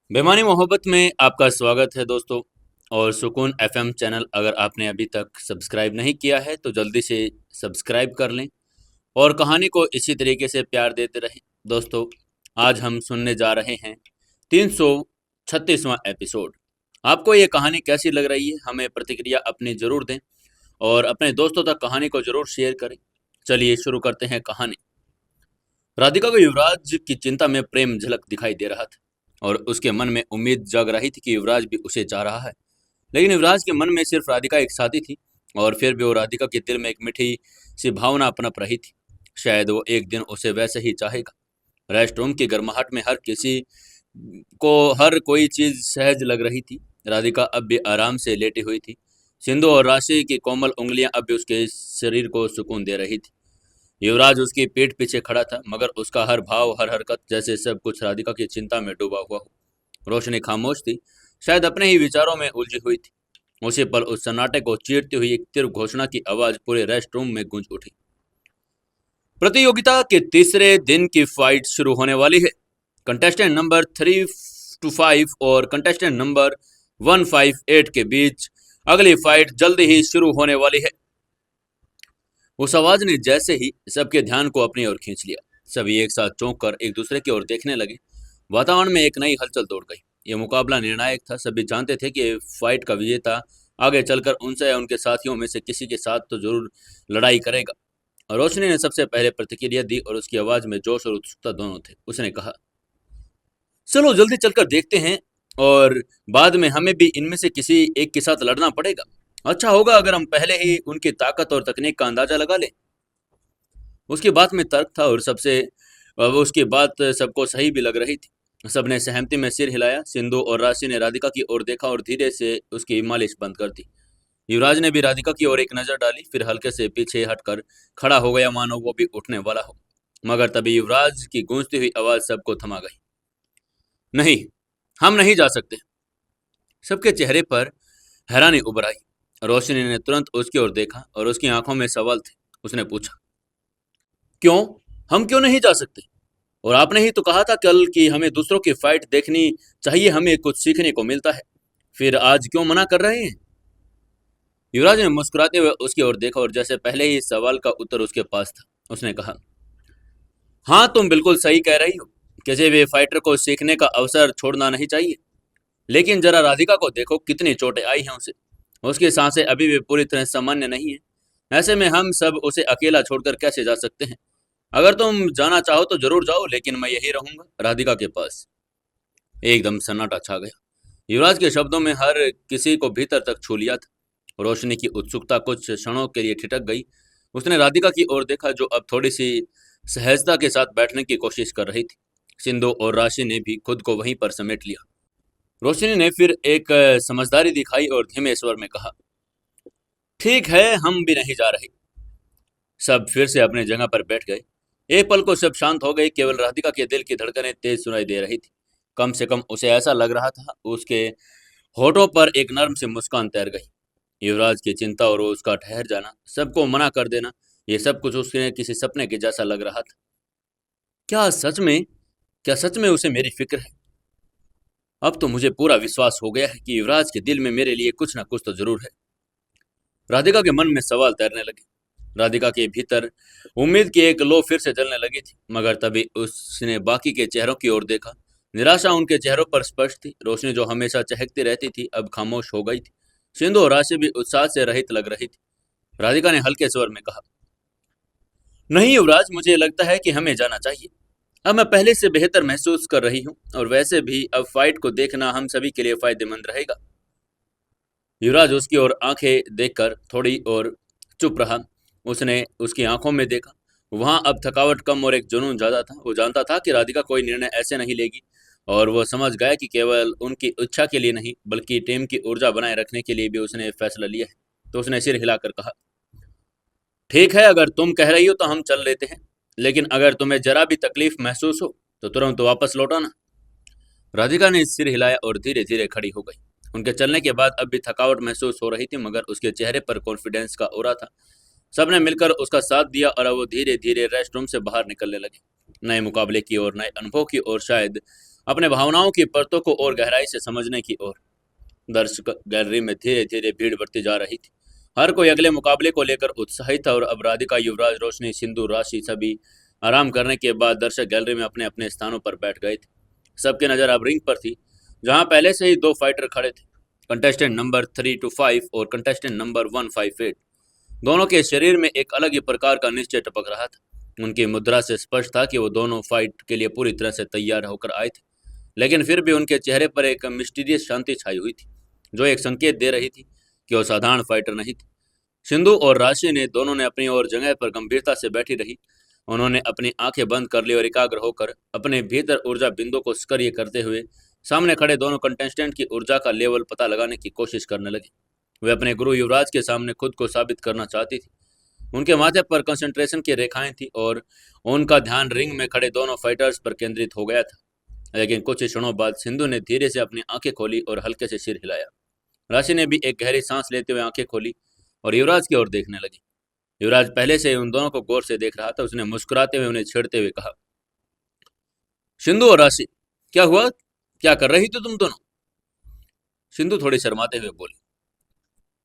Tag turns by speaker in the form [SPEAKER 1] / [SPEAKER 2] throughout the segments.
[SPEAKER 1] बेमानी मोहब्बत में आपका स्वागत है दोस्तों। और सुकून एफएम चैनल अगर आपने अभी तक सब्सक्राइब नहीं किया है तो जल्दी से सब्सक्राइब कर लें और कहानी को इसी तरीके से प्यार देते रहें। दोस्तों, आज हम सुनने जा रहे हैं 336वां एपिसोड। आपको ये कहानी कैसी लग रही है हमें प्रतिक्रिया अपनी ज़रूर दें और अपने दोस्तों तक कहानी को ज़रूर शेयर करें। चलिए शुरू करते हैं कहानी। राधिका को युवराज की चिंता में प्रेम झलक दिखाई दे रहा था और उसके मन में उम्मीद जग रही थी कि युवराज भी उसे चाह रहा है। लेकिन युवराज के मन में सिर्फ राधिका एक साथी थी और फिर भी वो राधिका के दिल में एक मीठी सी भावना पनप रही थी। शायद वो एक दिन उसे वैसे ही चाहेगा। रेस्ट रूम की गर्माहट में हर किसी को हर कोई चीज सहज लग रही थी। राधिका अब भी आराम से लेटी हुई थी। सिंधु और राशि की कोमल उंगलियां अब भी उसके शरीर को सुकून दे रही थी। युवराज उसकी पीठ पीछे खड़ा था, मगर उसका हर भाव हर हरकत जैसे सब कुछ राधिका की चिंता में डूबा हुआ हो। रोशनी खामोश थी, शायद अपने ही विचारों में उलझी हुई थी। उसी पल उस सन्नाटे को चीरती हुई एक तीव्र घोषणा की आवाज पूरे रेस्ट रूम में गूंज उठी। प्रतियोगिता के तीसरे दिन की फाइट शुरू होने वाली है। कंटेस्टेंट नंबर 325 और कंटेस्टेंट नंबर 158 के बीच अगली फाइट जल्दी ही शुरू होने वाली है। उस आवाज ने जैसे ही सबके ध्यान को अपनी ओर खींच लिया, सभी एक साथ चौंक कर एक दूसरे की ओर देखने लगे। वातावरण में एक नई हलचल दौड़ गई। यह मुकाबला निर्णायक था। सभी जानते थे कि फाइट का विजेता आगे चलकर उनसे या उनके साथियों में से किसी के साथ तो जरूर लड़ाई करेगा। रोशनी ने सबसे पहले प्रतिक्रिया दी और उसकी आवाज में जोश और उत्सुकता दोनों थे। उसने कहा, चलो जल्दी चलकर देखते हैं और बाद में हमें भी इनमें से किसी एक के साथ लड़ना पड़ेगा। अच्छा होगा अगर हम पहले ही उनकी ताकत और तकनीक का अंदाजा लगा लें। उसकी बात में तर्क था और उसकी बात सबको सही भी लग रही थी। सबने सहमति में सिर हिलाया। सिंधु और राशि ने राधिका की ओर देखा और धीरे से उसकी मालिश बंद कर दी। युवराज ने भी राधिका की ओर एक नजर डाली, फिर हल्के से पीछे हटकर खड़ा हो गया, मानो वो भी उठने वाला हो। मगर तभी युवराज की गूंजती हुई आवाज सबको थमा गई। नहीं, हम नहीं जा सकते। सबके चेहरे पर हैरानी उभर आई। रोशनी ने तुरंत उसकी ओर देखा और उसकी आंखों में सवाल थे। उसने पूछा, क्यों? हम क्यों नहीं जा सकते? और आपने ही तो कहा था कल कि हमें दूसरों की फाइट देखनी चाहिए, हमें कुछ सीखने को मिलता है। फिर आज क्यों मना कर रहे हैं? युवराज ने मुस्कुराते हुए उसकी ओर देखा और जैसे पहले ही सवाल का उत्तर उसके पास था, उसने कहा, हाँ तुम बिल्कुल सही कह रही हो। किसी भी फाइटर को सीखने का अवसर छोड़ना नहीं चाहिए। लेकिन जरा राधिका को देखो, कितनी चोटें आई हैं उसे। उसकी सांसें अभी भी पूरी तरह सामान्य नहीं है। ऐसे में हम सब उसे अकेला छोड़कर कैसे जा सकते हैं? अगर तुम जाना चाहो तो जरूर जाओ, लेकिन मैं यही रहूंगा राधिका के पास। एकदम सन्नाटा छा गया। युवराज के शब्दों में हर किसी को भीतर तक छू लिया था। रोशनी की उत्सुकता कुछ क्षणों के लिए ठिठक गई। उसने राधिका की ओर देखा, जो अब थोड़ी सी सहजता के साथ बैठने की कोशिश कर रही थी। सिंधु और राशि ने भी खुद को वहीं पर समेट लिया। रोशनी ने फिर एक समझदारी दिखाई और धीमे स्वर में कहा, ठीक है, हम भी नहीं जा रहे। सब फिर से अपने जगह पर बैठ गए। एक पल को सब शांत हो गए। केवल राधिका के दिल की धड़कनें तेज सुनाई दे रही थी। कम से कम उसे ऐसा लग रहा था। उसके होठों पर एक नर्म सी मुस्कान तैर गई। युवराज की चिंता और उसका ठहर जाना, सबको मना कर देना, ये सब कुछ उसके किसी सपने के जैसा लग रहा था। क्या सच में क्या सच में उसे मेरी फिक्र है? अब तो मुझे पूरा विश्वास हो गया है कि युवराज के दिल में मेरे लिए कुछ ना कुछ तो जरूर है। राधिका के मन में सवाल तैरने लगे। राधिका के भीतर उम्मीद की एक लो फिर से जलने लगी थी। मगर तभी उसने बाकी के चेहरों की ओर देखा। निराशा उनके चेहरों पर स्पष्ट थी। रोशनी जो हमेशा चहकती रहती थी अब खामोश हो गई थी। सिंधु और राशि भी उत्साह से रहित लग रही थी। राधिका ने हल्के स्वर में कहा, नहीं युवराज, मुझे लगता है कि हमें जाना चाहिए। अब मैं पहले से बेहतर महसूस कर रही हूँ और वैसे भी अब फाइट को देखना हम सभी के लिए फायदेमंद रहेगा। युवराज उसकी ओर आंखें देखकर थोड़ी और चुप रहा। उसने उसकी आंखों में देखा। वहां अब थकावट कम और एक जुनून ज्यादा था। वो जानता था कि राधिका कोई निर्णय ऐसे नहीं लेगी और वो समझ गया कि केवल उनकी इच्छा के लिए नहीं बल्कि टीम की ऊर्जा बनाए रखने के लिए भी उसने फैसला लिया है। तो उसने सिर हिलाकर कहा, ठीक है, अगर तुम कह रही हो तो हम चल लेते हैं, लेकिन अगर तुम्हें जरा भी तकलीफ महसूस हो तो तुरंत वापस लौटाना। राधिका ने सिर हिलाया और धीरे धीरे खड़ी हो गई। उनके चलने के बाद अब भी थकावट महसूस हो रही थी, मगर उसके चेहरे पर कॉन्फिडेंस का ओरा था। सबने मिलकर उसका साथ दिया और अब वो धीरे धीरे रेस्ट रूम से बाहर निकलने लगे, नए मुकाबले की ओर, नए अनुभव की ओर, शायद अपने भावनाओं की परतों को और गहराई से समझने की ओर। दर्शक गैलरी में धीरे धीरे भीड़ बढ़ती जा रही थी। हर कोई अगले मुकाबले को लेकर उत्साहित था और अब राधिका, युवराज, रोशनी, सिंधु, राशि सभी आराम करने के बाद दर्शक गैलरी में अपने अपने स्थानों पर बैठ गए थे। सबकी नज़र अब रिंग पर थी, जहां पहले से ही दो फाइटर खड़े थे, कंटेस्टेंट नंबर 325 और कंटेस्टेंट नंबर 158। दोनों के शरीर में एक अलग ही प्रकार का निश्चय टपक रहा था। उनकी मुद्रा से स्पष्ट था कि वो दोनों फाइट के लिए पूरी तरह से तैयार होकर आए थे, लेकिन फिर भी उनके चेहरे पर एक मिस्टीरियस शांति छाई हुई थी, जो एक संकेत दे रही थी कि वो साधारण फाइटर नहीं थे। सिंधु और राशि ने दोनों ने अपनी और जगह पर गंभीरता से बैठी रही। उन्होंने अपनी आंखें बंद कर ली और एकाग्र होकर अपने भीतर ऊर्जा बिंदु को सक्रिय करते हुए सामने खड़े दोनों कंटेस्टेंट की ऊर्जा का लेवल पता लगाने की कोशिश करने लगे। वे अपने गुरु युवराज के सामने खुद को साबित करना चाहती थी। उनके माथे पर कंसंट्रेशन की रेखाएं थी और उनका ध्यान रिंग में खड़े दोनों फाइटर्स पर केंद्रित हो गया था। लेकिन कुछ क्षणों बाद सिंधु ने धीरे से अपनी आंखें खोली और हल्के से सिर हिलाया। राशि ने भी एक गहरी सांस लेते हुए आंखें खोली और युवराज की ओर देखने लगी। युवराज पहले से ही उन दोनों को गौर से देख रहा था। उसने मुस्कुराते हुए उन्हें छेड़ते हुए कहा, सिंधु और राशि, क्या हुआ? क्या कर रही थी तुम दोनों? सिंधु थोड़ी शर्माते हुए बोली,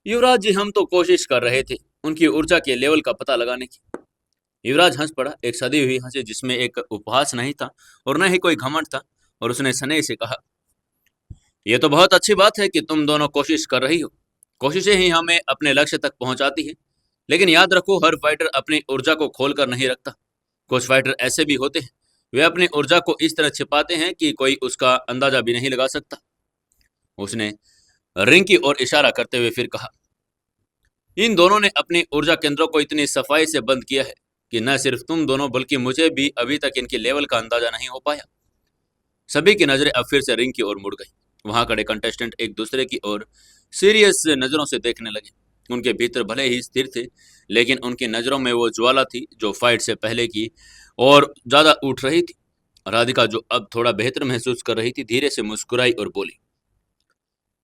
[SPEAKER 1] युवराज जी, हम तो कोशिश कर रहे थे उनकी ऊर्जा के लेवल का पता लगाने की। युवराज हंस पड़ा, एक सदी हुई हंसी जिसमें एक उपहास नहीं था और न ही कोई घमंड था, और उसने स्नेह से कहा, यह तो बहुत अच्छी बात है कि तुम दोनों कोशिश कर रही हो। कोशिशें ही हमें अपने लक्ष्य तक पहुंचाती है। लेकिन याद रखो, हर फाइटर अपनी ऊर्जा को खोल कर नहीं रखता। कुछ फाइटर ऐसे भी होते हैं, वे अपनी ऊर्जा को इस तरह छिपाते हैं कि कोई उसका अंदाजा भी नहीं लगा सकता। उसने रिंग की ओर इशारा करते हुए फिर कहा, इन दोनों ने अपनी ऊर्जा केंद्रों को इतनी सफाई से बंद किया है कि न सिर्फ तुम दोनों बल्कि मुझे भी अभी तक इनके लेवल का अंदाजा नहीं हो पाया। सभी की नजरें अब फिर से रिंग की ओर मुड़ गई। वहां खड़े कंटेस्टेंट एक दूसरे की ओर सीरियस नजरों से देखने लगे। उनके भीतर भले ही स्थिर थे, लेकिन उनकी नजरों में वो ज्वाला थी जो फाइट से पहले की और ज्यादा उठ रही थी। राधिका, जो अब थोड़ा बेहतर महसूस कर रही थी, धीरे से मुस्कुराई और बोली,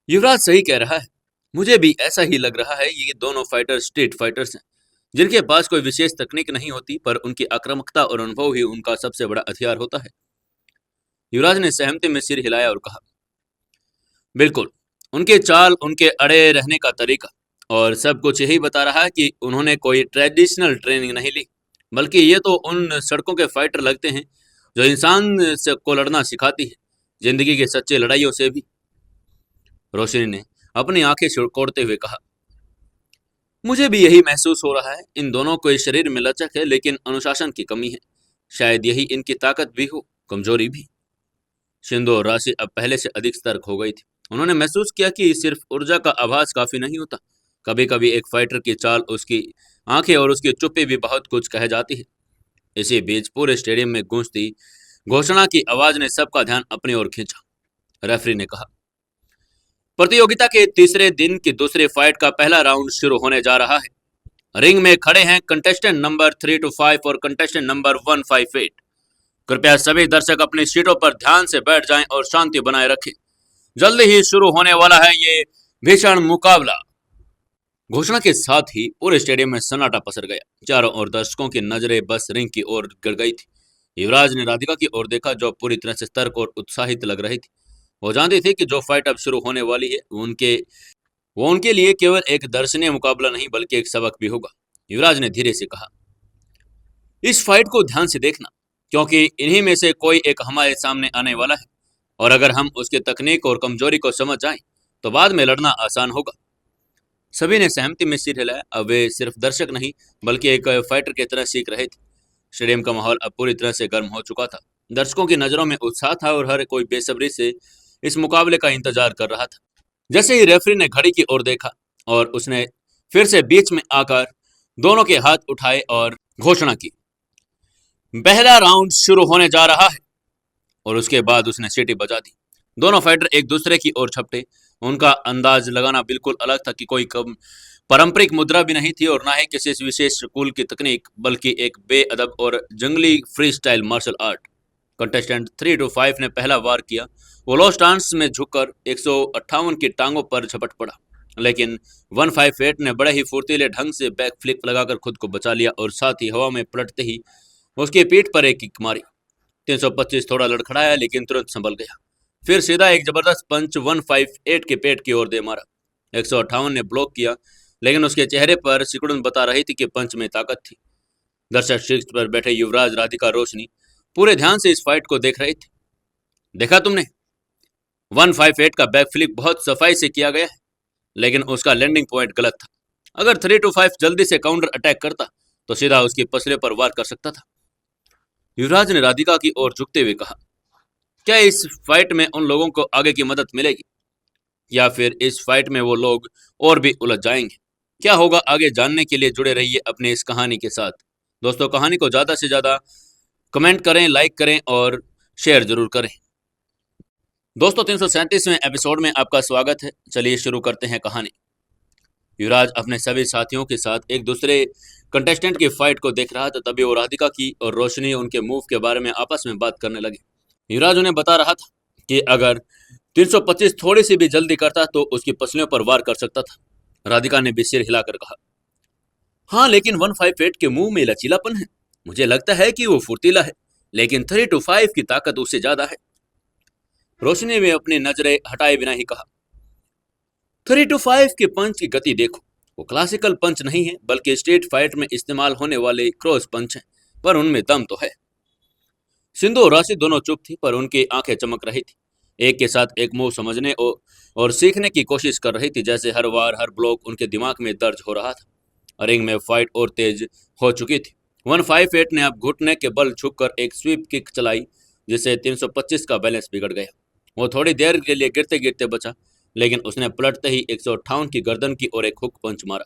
[SPEAKER 1] युवराज सही कह रहा है, मुझे भी ऐसा ही लग रहा है। ये दोनों फाइटर स्ट्रीट फाइटर्स हैं, जिनके पास कोई विशेष तकनीक नहीं होती, पर उनकी आक्रामकता और अनुभव ही उनका सबसे बड़ा हथियार होता है। युवराज ने सहमति में सिर हिलाया और कहा, बिल्कुल, उनके चाल, उनके अड़े रहने का तरीका और सब कुछ यही बता रहा है कि उन्होंने कोई ट्रेडिशनल ट्रेनिंग नहीं ली, बल्कि ये तो उन सड़कों के फाइटर लगते हैं जो इंसान से को लड़ना सिखाती है, जिंदगी की सच्ची लड़ाइयों से भी। रोशनी ने अपनी आंखें छिड़कोड़ते हुए कहा, मुझे भी यही महसूस हो रहा है। इन दोनों को इस शरीर में लचक है, लेकिन अनुशासन की कमी है। शायद यही इनकी ताकत भी हो, कमजोरी भी। सिंधु और राशि अब पहले से अधिक सतर्क हो गई थी। उन्होंने महसूस किया कि सिर्फ ऊर्जा का आभास काफी नहीं होता। कभी कभी एक फाइटर की चाल, उसकी आंखें और उसकी चुप्पी भी बहुत कुछ कह जाती है। इसी बीच पूरे स्टेडियम में गूंजती घोषणा की आवाज ने सबका ध्यान अपनी ओर खींचा। रेफरी ने कहा, प्रतियोगिता के तीसरे दिन की दूसरी फाइट का पहला राउंड शुरू होने जा रहा है। रिंग में खड़े हैं कंटेस्टेंट नंबर 325 और कंटेस्टेंट नंबर 158। कृपया सभी दर्शक अपनी सीटों पर ध्यान से बैठ जाएं और शांति बनाए रखें। जल्दी ही शुरू होने वाला है ये भीषण मुकाबला। घोषणा के साथ ही पूरे स्टेडियम में सन्नाटा पसर गया। चारों ओर दर्शकों की नजरें बस रिंग की ओर गिर गई थी। युवराज ने राधिका की ओर देखा, जो पूरी तरह से सतर्क और उत्साहित लग रही थी। वो जानती थी कि जो फाइट अब शुरू होने वाली है वो उनके लिए केवल एक दर्शनीय मुकाबला नहीं, बल्कि एक सबक भी होगा। युवराज ने धीरे से कहा, इस फाइट को ध्यान से देखना, क्योंकि इन्हीं में से कोई एक हमारे सामने आने वाला है, और अगर हम उसके तकनीक और कमजोरी को समझ जाएं, तो बाद में लड़ना आसान होगा। सभी ने सहमति में सिर हिलाया। अब वे सिर्फ दर्शक नहीं, बल्कि एक फाइटर की तरह सीख रहे थे। स्टेडियम का माहौल अब पूरी तरह से गर्म हो चुका था। दर्शकों की नजरों में उत्साह था और हर कोई बेसब्री से इस मुकाबले का इंतजार कर रहा था। जैसे ही रेफरी ने घड़ी की ओर देखा और उसने फिर से बीच में आकर दोनों के हाथ उठाए और घोषणा की, पहला राउंड शुरू होने जा रहा है, और उसके बाद उसने सीटी बजा दी। दोनों फाइटर एक दूसरे की ओर झपटे। उनका अंदाज लगाना बिल्कुल अलग था कि कोई कम पारंपरिक मुद्रा भी नहीं थी और ना ही किसी विशेष स्कूल की तकनीक, बल्कि एक बेअदब और जंगली freestyle martial art. Contestant 325 ने पहला वार किया। वो लो स्टांस में झुककर 158 की टांगों पर झपट पड़ा, लेकिन 158 ने बड़े ही फुर्तीले ढंग से बैक फ्लिप लगाकर खुद को बचा लिया और साथ ही हवा में पलटते ही उसकी पीठ पर एक किक मारी। 325 थोड़ा लड़खड़ाया लेकिन तुरंत संभल गया। फिर सीधा एक जबरदस्त पंच 158 के पेट की ओर दे मारा। 158 ने ब्लॉक किया लेकिन उसके चेहरे पर सिकुड़न बता रही थी कि पंच में ताकत थी। दर्शक शीर्ष पर बैठे युवराज, राधिका, रोशनी पूरे ध्यान से इस फाइट को देख रहे थे। देखा तुमने, 158 का बैक फ्लिप बहुत सफाई से किया गया है, लेकिन उसका लैंडिंग पॉइंट गलत था। अगर 325 जल्दी से काउंटर अटैक करता तो सीधा उसकी पसले पर वार कर सकता था। युवराज ने राधिका की ओर झुकते हुए कहा, क्या इस फाइट में उन लोगों को आगे की मदद मिलेगी या फिर इस फाइट में वो लोग और भी उलझ जाएंगे? क्या होगा आगे जानने के लिए जुड़े रहिए अपने इस कहानी के साथ। दोस्तों, कहानी को ज़्यादा से ज़्यादा कमेंट करें, लाइक करें और शेयर जरूर करें। दोस्तों, 337वें एपिसोड में आपका स्वागत है। चलिए शुरू करते हैं कहानी। युवराज अपने सभी साथियों के साथ एक दूसरे कंटेस्टेंट की फाइट को देख रहा था। तभी वो राधिका की और रोशनी उनके मूव के बारे में आपस में बात करने लगे। युवराज उन्हें बता रहा था कि अगर 325 थोड़ी सी भी जल्दी करता तो उसकी पसलियों पर वार कर सकता था। राधिका ने भी सिर हिलाकर कहा, हाँ, लेकिन 158 के मुंह में लचीलापन है। मुझे लगता है कि वो फुर्तीला है, लेकिन 325 की ताकत उससे ज्यादा है। रोशनी ने अपनी नजरें हटाए बिना ही कहा, 325 के पंच की गति देखो। वो क्लासिकल पंच नहीं है, बल्कि स्ट्रीट फाइट में इस्तेमाल होने वाले क्रॉस पंच हैं, पर उनमें दम तो है। सिंधु और राशि दोनों चुप थी, पर उनकी आंखें चमक रही थी। एक के साथ एक मूव समझने और सीखने की कोशिश कर रही थी, जैसे हर वार, हर ब्लॉक उनके दिमाग में दर्ज हो रहा था। रिंग में फाइट और तेज हो चुकी थी। 158 ने अब घुटने के बल झुककर एक स्वीप किक चलाई, जिससे 325 का बैलेंस बिगड़ गया। वो थोड़ी देर के लिए गिरते गिरते बचा, लेकिन उसने पलटते ही 158 की गर्दन की ओर एक हुक पंच मारा।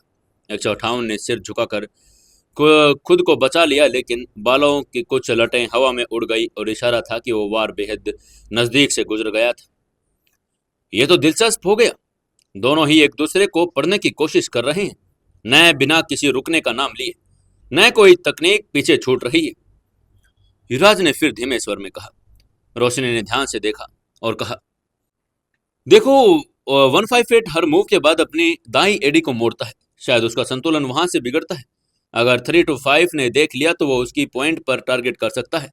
[SPEAKER 1] 158 ने सिर झुकाकर खुद को बचा लिया, लेकिन बालों की कुछ लटें हवा में उड़ गई और इशारा था कि वो वार बेहद नजदीक से गुजर गया था। ये तो दिलचस्प हो गया। दोनों ही एक दूसरे को पढ़ने की कोशिश कर रहे हैं, न बिना किसी रुकने का नाम लिए, न कोई तकनीक पीछे छूट रही है। युवराज ने फिर धीमे स्वर में कहा। रोशनी ने ध्यान से देखा और कहा, देखो, 158 हर मूव के बाद अपनी दाई एड़ी को मोड़ता है। शायद उसका संतुलन वहां से बिगड़ता है। अगर 325 ने देख लिया तो वो उसकी पॉइंट पर टारगेट कर सकता है।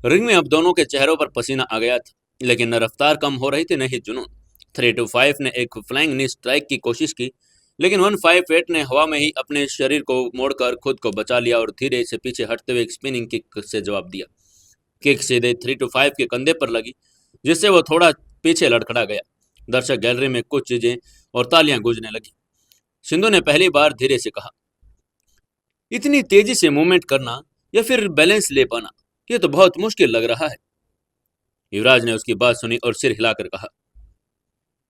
[SPEAKER 1] रिंग में अब दोनों के चेहरों पर पसीना आ गया था, लेकिन न रफ्तार कम हो रही थी, न ही जुनून। 325 ने एक फ्लाइंग नी स्ट्राइक की कोशिश की, लेकिन 158 ने हवा में ही अपने शरीर को मोड़कर खुद को बचा लिया और धीरे से पीछे हटते हुए एक स्पिनिंग किक से जवाब दिया। किक सीधे 325 के कंधे पर लगी, जिससे वो थोड़ा पीछे लड़खड़ा गया। दर्शक गैलरी में कुछ चीजें और तालियां गूंजने लगी। सिंधु ने पहली बार धीरे से कहा, इतनी तेजी से मूवमेंट करना या फिर बैलेंस ले पाना, ये तो बहुत मुश्किल लग रहा है। युवराज ने उसकी बात सुनी और सिर हिलाकर कहा,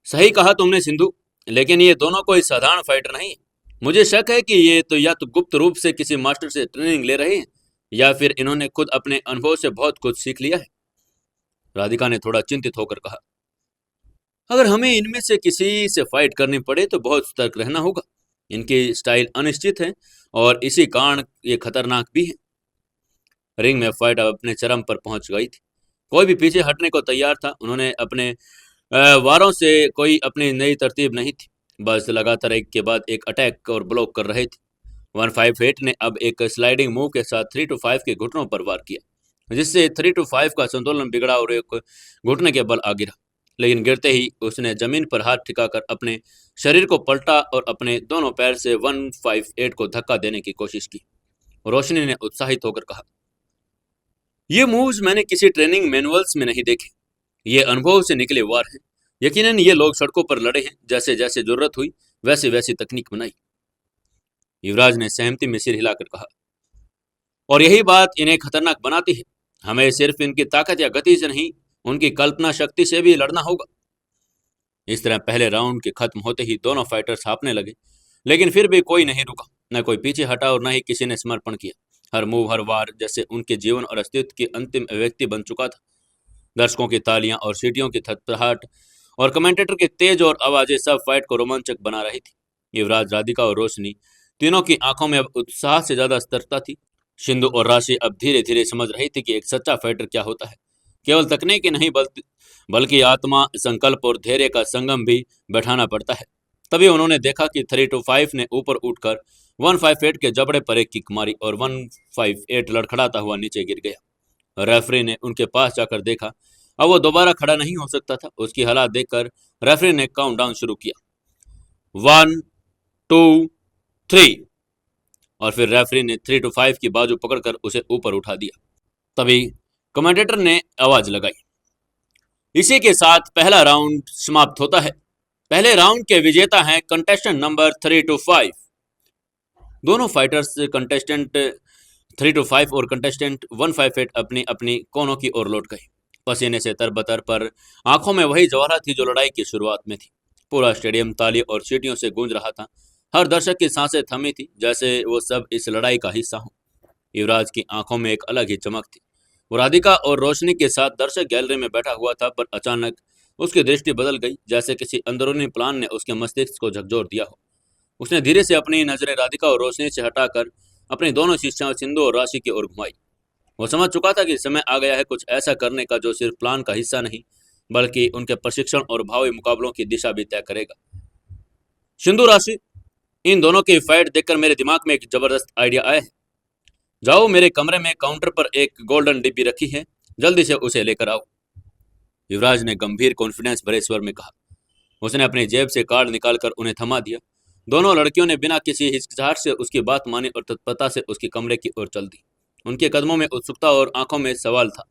[SPEAKER 1] सही कहा तुमने सिंधु, लेकिन ये दोनों कोई साधारण फाइटर नहीं। मुझे शक है कि ये तो या तो गुप्त रूप से किसी मास्टर से ट्रेनिंग ले रहे हैं या फिर इन्होंने खुद अपने अनुभव से बहुत कुछ सीख लिया है। राधिका ने थोड़ा चिंतित होकर कहा, अगर हमें इनमें से किसी से फाइट करनी पड़े तो बहुत सतर्क रहना होगा। इनकी स्टाइल अनिश्चित है और इसी कारण ये खतरनाक भी है। रिंग में फाइट अब अपने चरम पर पहुंच गई थी। कोई भी पीछे हटने को तैयार था। उन्होंने अपने वारों से कोई अपनी नई तरतीब नहीं थी, बस लगातार एक के बाद एक अटैक और ब्लॉक कर रहे थे। 158 ने अब एक स्लाइडिंग मूव के साथ 325 के घुटनों पर वार किया, जिससे 325 का संतुलन बिगड़ा और एक घुटने के बल आ गिरा। लेकिन गिरते ही उसने जमीन पर हाथ ठिकाकर अपने शरीर को पलटा और अपने दोनों पैर से 158 को धक्का देने की कोशिश की। रोशनी ने उत्साहित होकर कहा, ये मूव्स मैंने किसी ट्रेनिंग मैनुअल्स में नहीं देखे। ये अनुभव से निकले वार हैं। यकीनन ये लोग सड़कों पर लड़े हैं, जैसे जैसे जरूरत हुई वैसे वैसी तकनीक बनाई। युवराज ने सहमति में सिर हिलाकर कहा, और यही बात इन्हें खतरनाक बनाती है। हमें सिर्फ इनकी ताकत या गति से नहीं, उनकी कल्पना शक्ति से भी लड़ना होगा। इस तरह पहले राउंड के खत्म होते ही दोनों फाइटर्स हांफने लगे, लेकिन फिर भी कोई नहीं रुका। न कोई पीछे हटा और न ही किसी ने समर्पण किया। हर मूव, हर वार जैसे उनके जीवन और अस्तित्व की अंतिम अभिव्यक्ति बन चुका था। दर्शकों की तालियां और सीटियों की थपथपाहट और कमेंटेटर की तेज और आवाजें सब फाइट को रोमांचक बना रही थी। युवराज, राधिका और रोशनी तीनों की आंखों में अब उत्साह से ज्यादा सतर्कता थी। सिंधु और राशि अब धीरे धीरे समझ रही थी कि एक सच्चा फाइटर क्या होता है। केवल तकनीक ही नहीं, बल्कि आत्मा, संकल्प और धैर्य का संगम भी बैठाना पड़ता है। तभी उन्होंने देखा कि 325 ने ऊपर उठकर 158 के जबड़े पर एक किक मारी और 158 लड़खड़ाता हुआ नीचे गिर गया। रेफरी ने उनके पास जाकर देखा। अब वो दोबारा खड़ा नहीं हो सकता था। उसकी हालत देखकर रेफरी ने काउंटडाउन शुरू किया, 1 2 3, और फिर रेफरी ने 3 to 5 की बाजू पकड़कर उसे ऊपर उठा दिया। तभी कमेंटेटर ने आवाज लगाई, इसी के साथ पहला राउंड समाप्त होता है। पहले राउंड के विजेता हैं कंटेस्टेंट नंबर 3 to 5। दोनों फाइटर्स कंटेस्टेंट 3 to 5 और कंटेस्टेंट 158 अपनी अपनी कोनों की ओर लौट गए, पसीने से तरबतर, पर आंखों में वही जवाहरत थी जो लड़ाई की शुरुआत में थी। पूरा स्टेडियम ताली और सीटियों से गूंज रहा था। हर दर्शक की सांसें थमी थी, जैसे वो सब इस लड़ाई का हिस्सा हों। युवराज की आंखों में एक अलग ही चमक थी। वो राधिका और रोशनी के साथ दर्शक गैलरी में बैठा हुआ था, पर अचानक उसकी दृष्टि बदल गई, जैसे किसी अंदरूनी प्लान ने उसके मस्तिष्क को झकझोर दिया हो। उसने धीरे से अपनी नजरें राधिका और रोशनी से हटाकर अपनी दोनों शिष्याओं सिंधु और राशि की ओर घुमाई। वो समझ चुका था कि समय आ गया है कुछ ऐसा करने का जो सिर्फ प्लान का हिस्सा नहीं, बल्कि उनके प्रशिक्षण और भावी मुकाबलों की दिशा भी तय करेगा। सिंधु, राशि, इन दोनों की फाइट देखकर मेरे दिमाग में एक जबरदस्त आइडिया आया है। जाओ, मेरे कमरे में काउंटर पर एक गोल्डन डिब्बी रखी है, जल्दी से उसे लेकर आओ। युवराज ने गंभीर कॉन्फिडेंस भरे स्वर में कहा। उसने अपनी जेब से कार्ड निकालकर उन्हें थमा दिया। दोनों लड़कियों ने बिना किसी हिचकिचाहट से उसकी बात मानी और तत्परता से उसके कमरे की ओर चल दी। उनके कदमों में उत्सुकता और आंखों में सवाल था।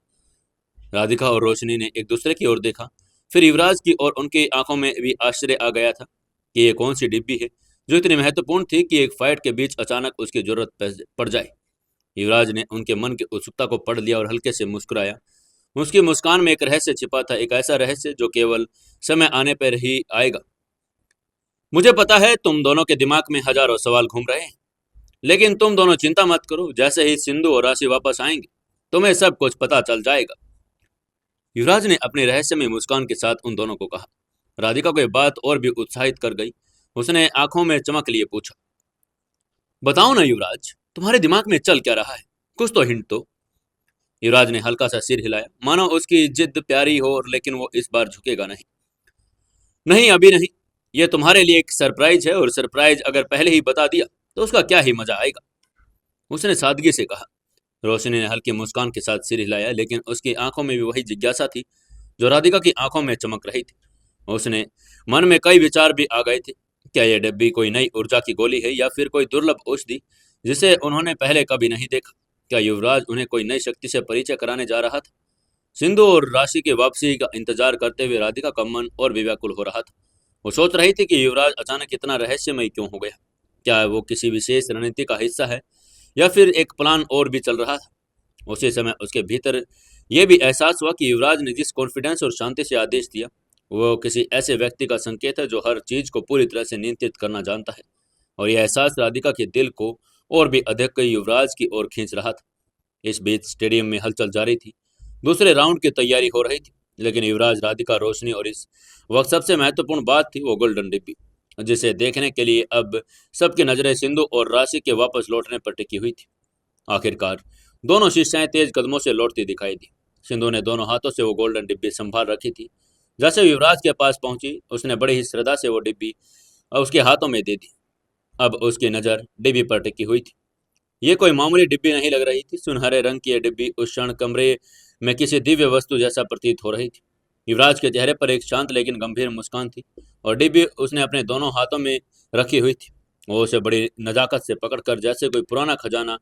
[SPEAKER 1] राधिका और रोशनी ने एक दूसरे की ओर देखा, फिर युवराज की ओर। उनकी आंखों में भी आश्चर्य आ गया था कि ये कौन सी डिब्बी है जो इतनी महत्वपूर्ण थी कि एक फाइट के बीच अचानक उसकी जरूरत पड़ जाए। युवराज ने उनके मन की उत्सुकता को पढ़ लिया और हल्के से मुस्कुराया। उसकी मुस्कान में एक रहस्य छिपा था, एक ऐसा रहस्य जो केवल समय आने पर ही आएगा। मुझे पता है तुम दोनों के दिमाग में हजारों सवाल घूम रहे हैं, लेकिन तुम दोनों चिंता मत करो। जैसे ही सिंधु और राशि वापस आएंगे, तुम्हें सब कुछ पता चल जाएगा। युवराज ने अपनी रहस्यमय मुस्कान के साथ उन दोनों को कहा। राधिका को यह बात और भी उत्साहित कर गई। उसने आंखों में चमक लिए पूछा, बताओ ना युवराज, तुम्हारे दिमाग में चल क्या रहा है? कुछ तो हिंट दो। युवराज ने हल्का सा सिर हिलाया, मानो उसकी जिद प्यारी हो, लेकिन वो इस बार झुकेगा नहीं। नहीं, अभी नहीं। यह तुम्हारे लिए एक सरप्राइज है, और सरप्राइज अगर पहले ही बता दिया तो उसका क्या ही मजा आएगा, उसने सादगी से कहा। रोशनी ने हल्की मुस्कान के साथ सिर हिलाया, लेकिन उसकी आंखों में भी वही जिज्ञासा थी जो राधिका की आंखों में चमक रही थी। उसने मन में कई विचार भी आ गए थे। क्या यह डिब्बी कोई नई ऊर्जा की गोली है, या फिर कोई दुर्लभ औषधि जिसे उन्होंने पहले कभी नहीं देखा? क्या युवराज उन्हें कोई नई शक्ति से परिचय कराने जा रहा था? सिंधु और राशि की वापसी का इंतजार करते हुए राधिका का मन और भी व्याकुल हो रहा था। वो सोच रही थी कि युवराज अचानक इतना रहस्यमय क्यों हो गया। क्या वो किसी विशेष रणनीति का हिस्सा है, या फिर एक प्लान और भी चल रहा था? उसी समय उसके भीतर यह भी एहसास हुआ कि युवराज ने जिस कॉन्फिडेंस और शांति से आदेश दिया, वो किसी ऐसे व्यक्ति का संकेत है जो हर चीज को पूरी तरह से नियंत्रित करना जानता है। और यह एहसास राधिका के दिल को और भी अधिक युवराज की ओर खींच रहा था। इस बीच स्टेडियम में हलचल जारी थी। दूसरे राउंड की तैयारी हो रही थी, लेकिन युवराज, राधिका, रोशनी और इस वक्त सबसे महत्वपूर्ण बात थी वो गोल्डन डिब्बी, जिसे देखने के लिए अब सबकी नजरें सिंधु और राशि के वापस लौटने पर टिकी हुई थी। आखिरकार दोनों शिष्याएं तेज कदमों से लौटती दिखाई दी। सिंधु ने दोनों हाथों से वो गोल्डन डिब्बी संभाल रखी थी। जैसे युवराज के पास पहुंची, उसने बड़ी ही श्रद्धा से वो डिब्बी उसके हाथों में दे दी। अब उसकी नज़र डिब्बी पर टिकी हुई थी। ये कोई मामूली डिब्बी नहीं लग रही थी। सुनहरे रंग की यह डिब्बी उस क्षण कमरे में किसी दिव्य वस्तु जैसा प्रतीत हो रही थी। युवराज के चेहरे पर एक शांत लेकिन गंभीर मुस्कान थी, और डिब्बी उसने अपने दोनों हाथों में रखी हुई थी। वो उसे बड़ी नजाकत से पकड़कर जैसे कोई पुराना खजाना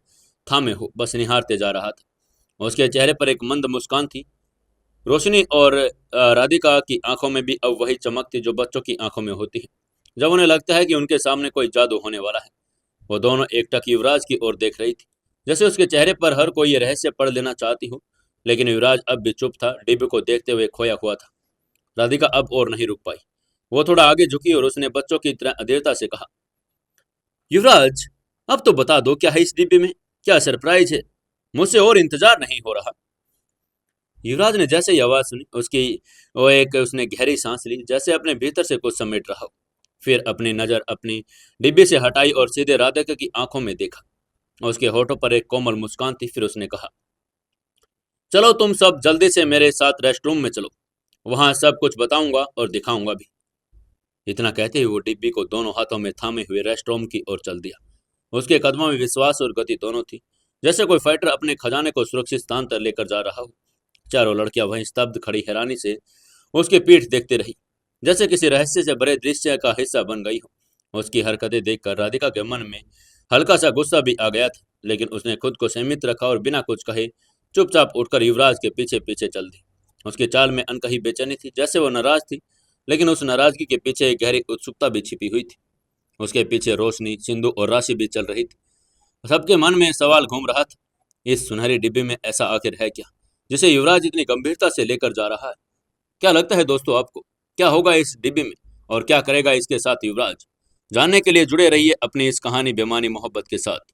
[SPEAKER 1] थामे हो बस निहारते जा रहा था। उसके चेहरे पर एक मंद मुस्कान थी। रोशनी और राधिका की आंखों में भी अब वही चमक थी जो बच्चों की आंखों में होती है जब उन्हें लगता है कि उनके सामने कोई जादू होने वाला है। वो दोनों एकटक युवराज की ओर देख रही थी, जैसे उसके चेहरे पर हर कोई ये रहस्य पढ़ लेना चाहती हो। लेकिन युवराज अब भी चुप था, डिब्बी को देखते हुए खोया हुआ था। राधिका अब और नहीं रुक पाई। वो थोड़ा आगे झुकी और उसने बच्चों की तरह अधीरता से कहा, युवराज, अब तो बता दो, क्या है इस डिब्बे में? क्या सरप्राइज है? मुझसे और इंतजार नहीं हो रहा। युवराज ने जैसे ही आवाज सुनी, उसने गहरी सांस ली, जैसे अपने भीतर से कुछ समेट रहा हो। फिर अपनी नजर अपनी डिब्बी से हटाई और सीधे राधिका की आंखों में देखा। उसके होठों पर एक कोमल मुस्कान थी। फिर उसने कहा, चलो तुम सब जल्दी से मेरे साथ रेस्ट रूम में चलो, वहां सब कुछ बताऊंगा और दिखाऊंगा भी। इतना कहते हुए वो डिब्बी को दोनों हाथों में थामे हुए रेस्ट रूम की ओर चल दिया। उसके कदमों में विश्वास और गति दोनों थी। जैसे कोई फाइटर अपने खजाने को सुरक्षित स्थान पर लेकर जा रहा हो। चारों लड़कियां वहीं स्तब्ध खड़ी हैरानी से उसकी पीठ देखते रही, जैसे किसी रहस्य से भरे दृश्य का हिस्सा बन गई हो। उसकी हरकतें देखकर राधिका के मन में हल्का सा गुस्सा भी आ गया था, लेकिन उसने खुद को संयमित रखा और बिना कुछ कहे चुपचाप उठकर युवराज के पीछे पीछे चल दी। उसकी चाल में अनकही बेचैनी थी, जैसे वो नाराज थी, लेकिन उस नाराजगी के पीछे एक गहरी उत्सुकता भी छिपी हुई थी। उसके पीछे रोशनी, सिंधु और राशि भी चल रही थी। सबके मन में सवाल घूम रहा था, इस सुनहरी डिब्बे में ऐसा आखिर है क्या जिसे युवराज इतनी गंभीरता से लेकर जा रहा है? क्या लगता है दोस्तों आपको, क्या होगा इस डिब्बे में और क्या करेगा इसके साथ युवराज? जानने के लिए जुड़े रहिए अपनी इस कहानी बेमानी मोहब्बत के साथ।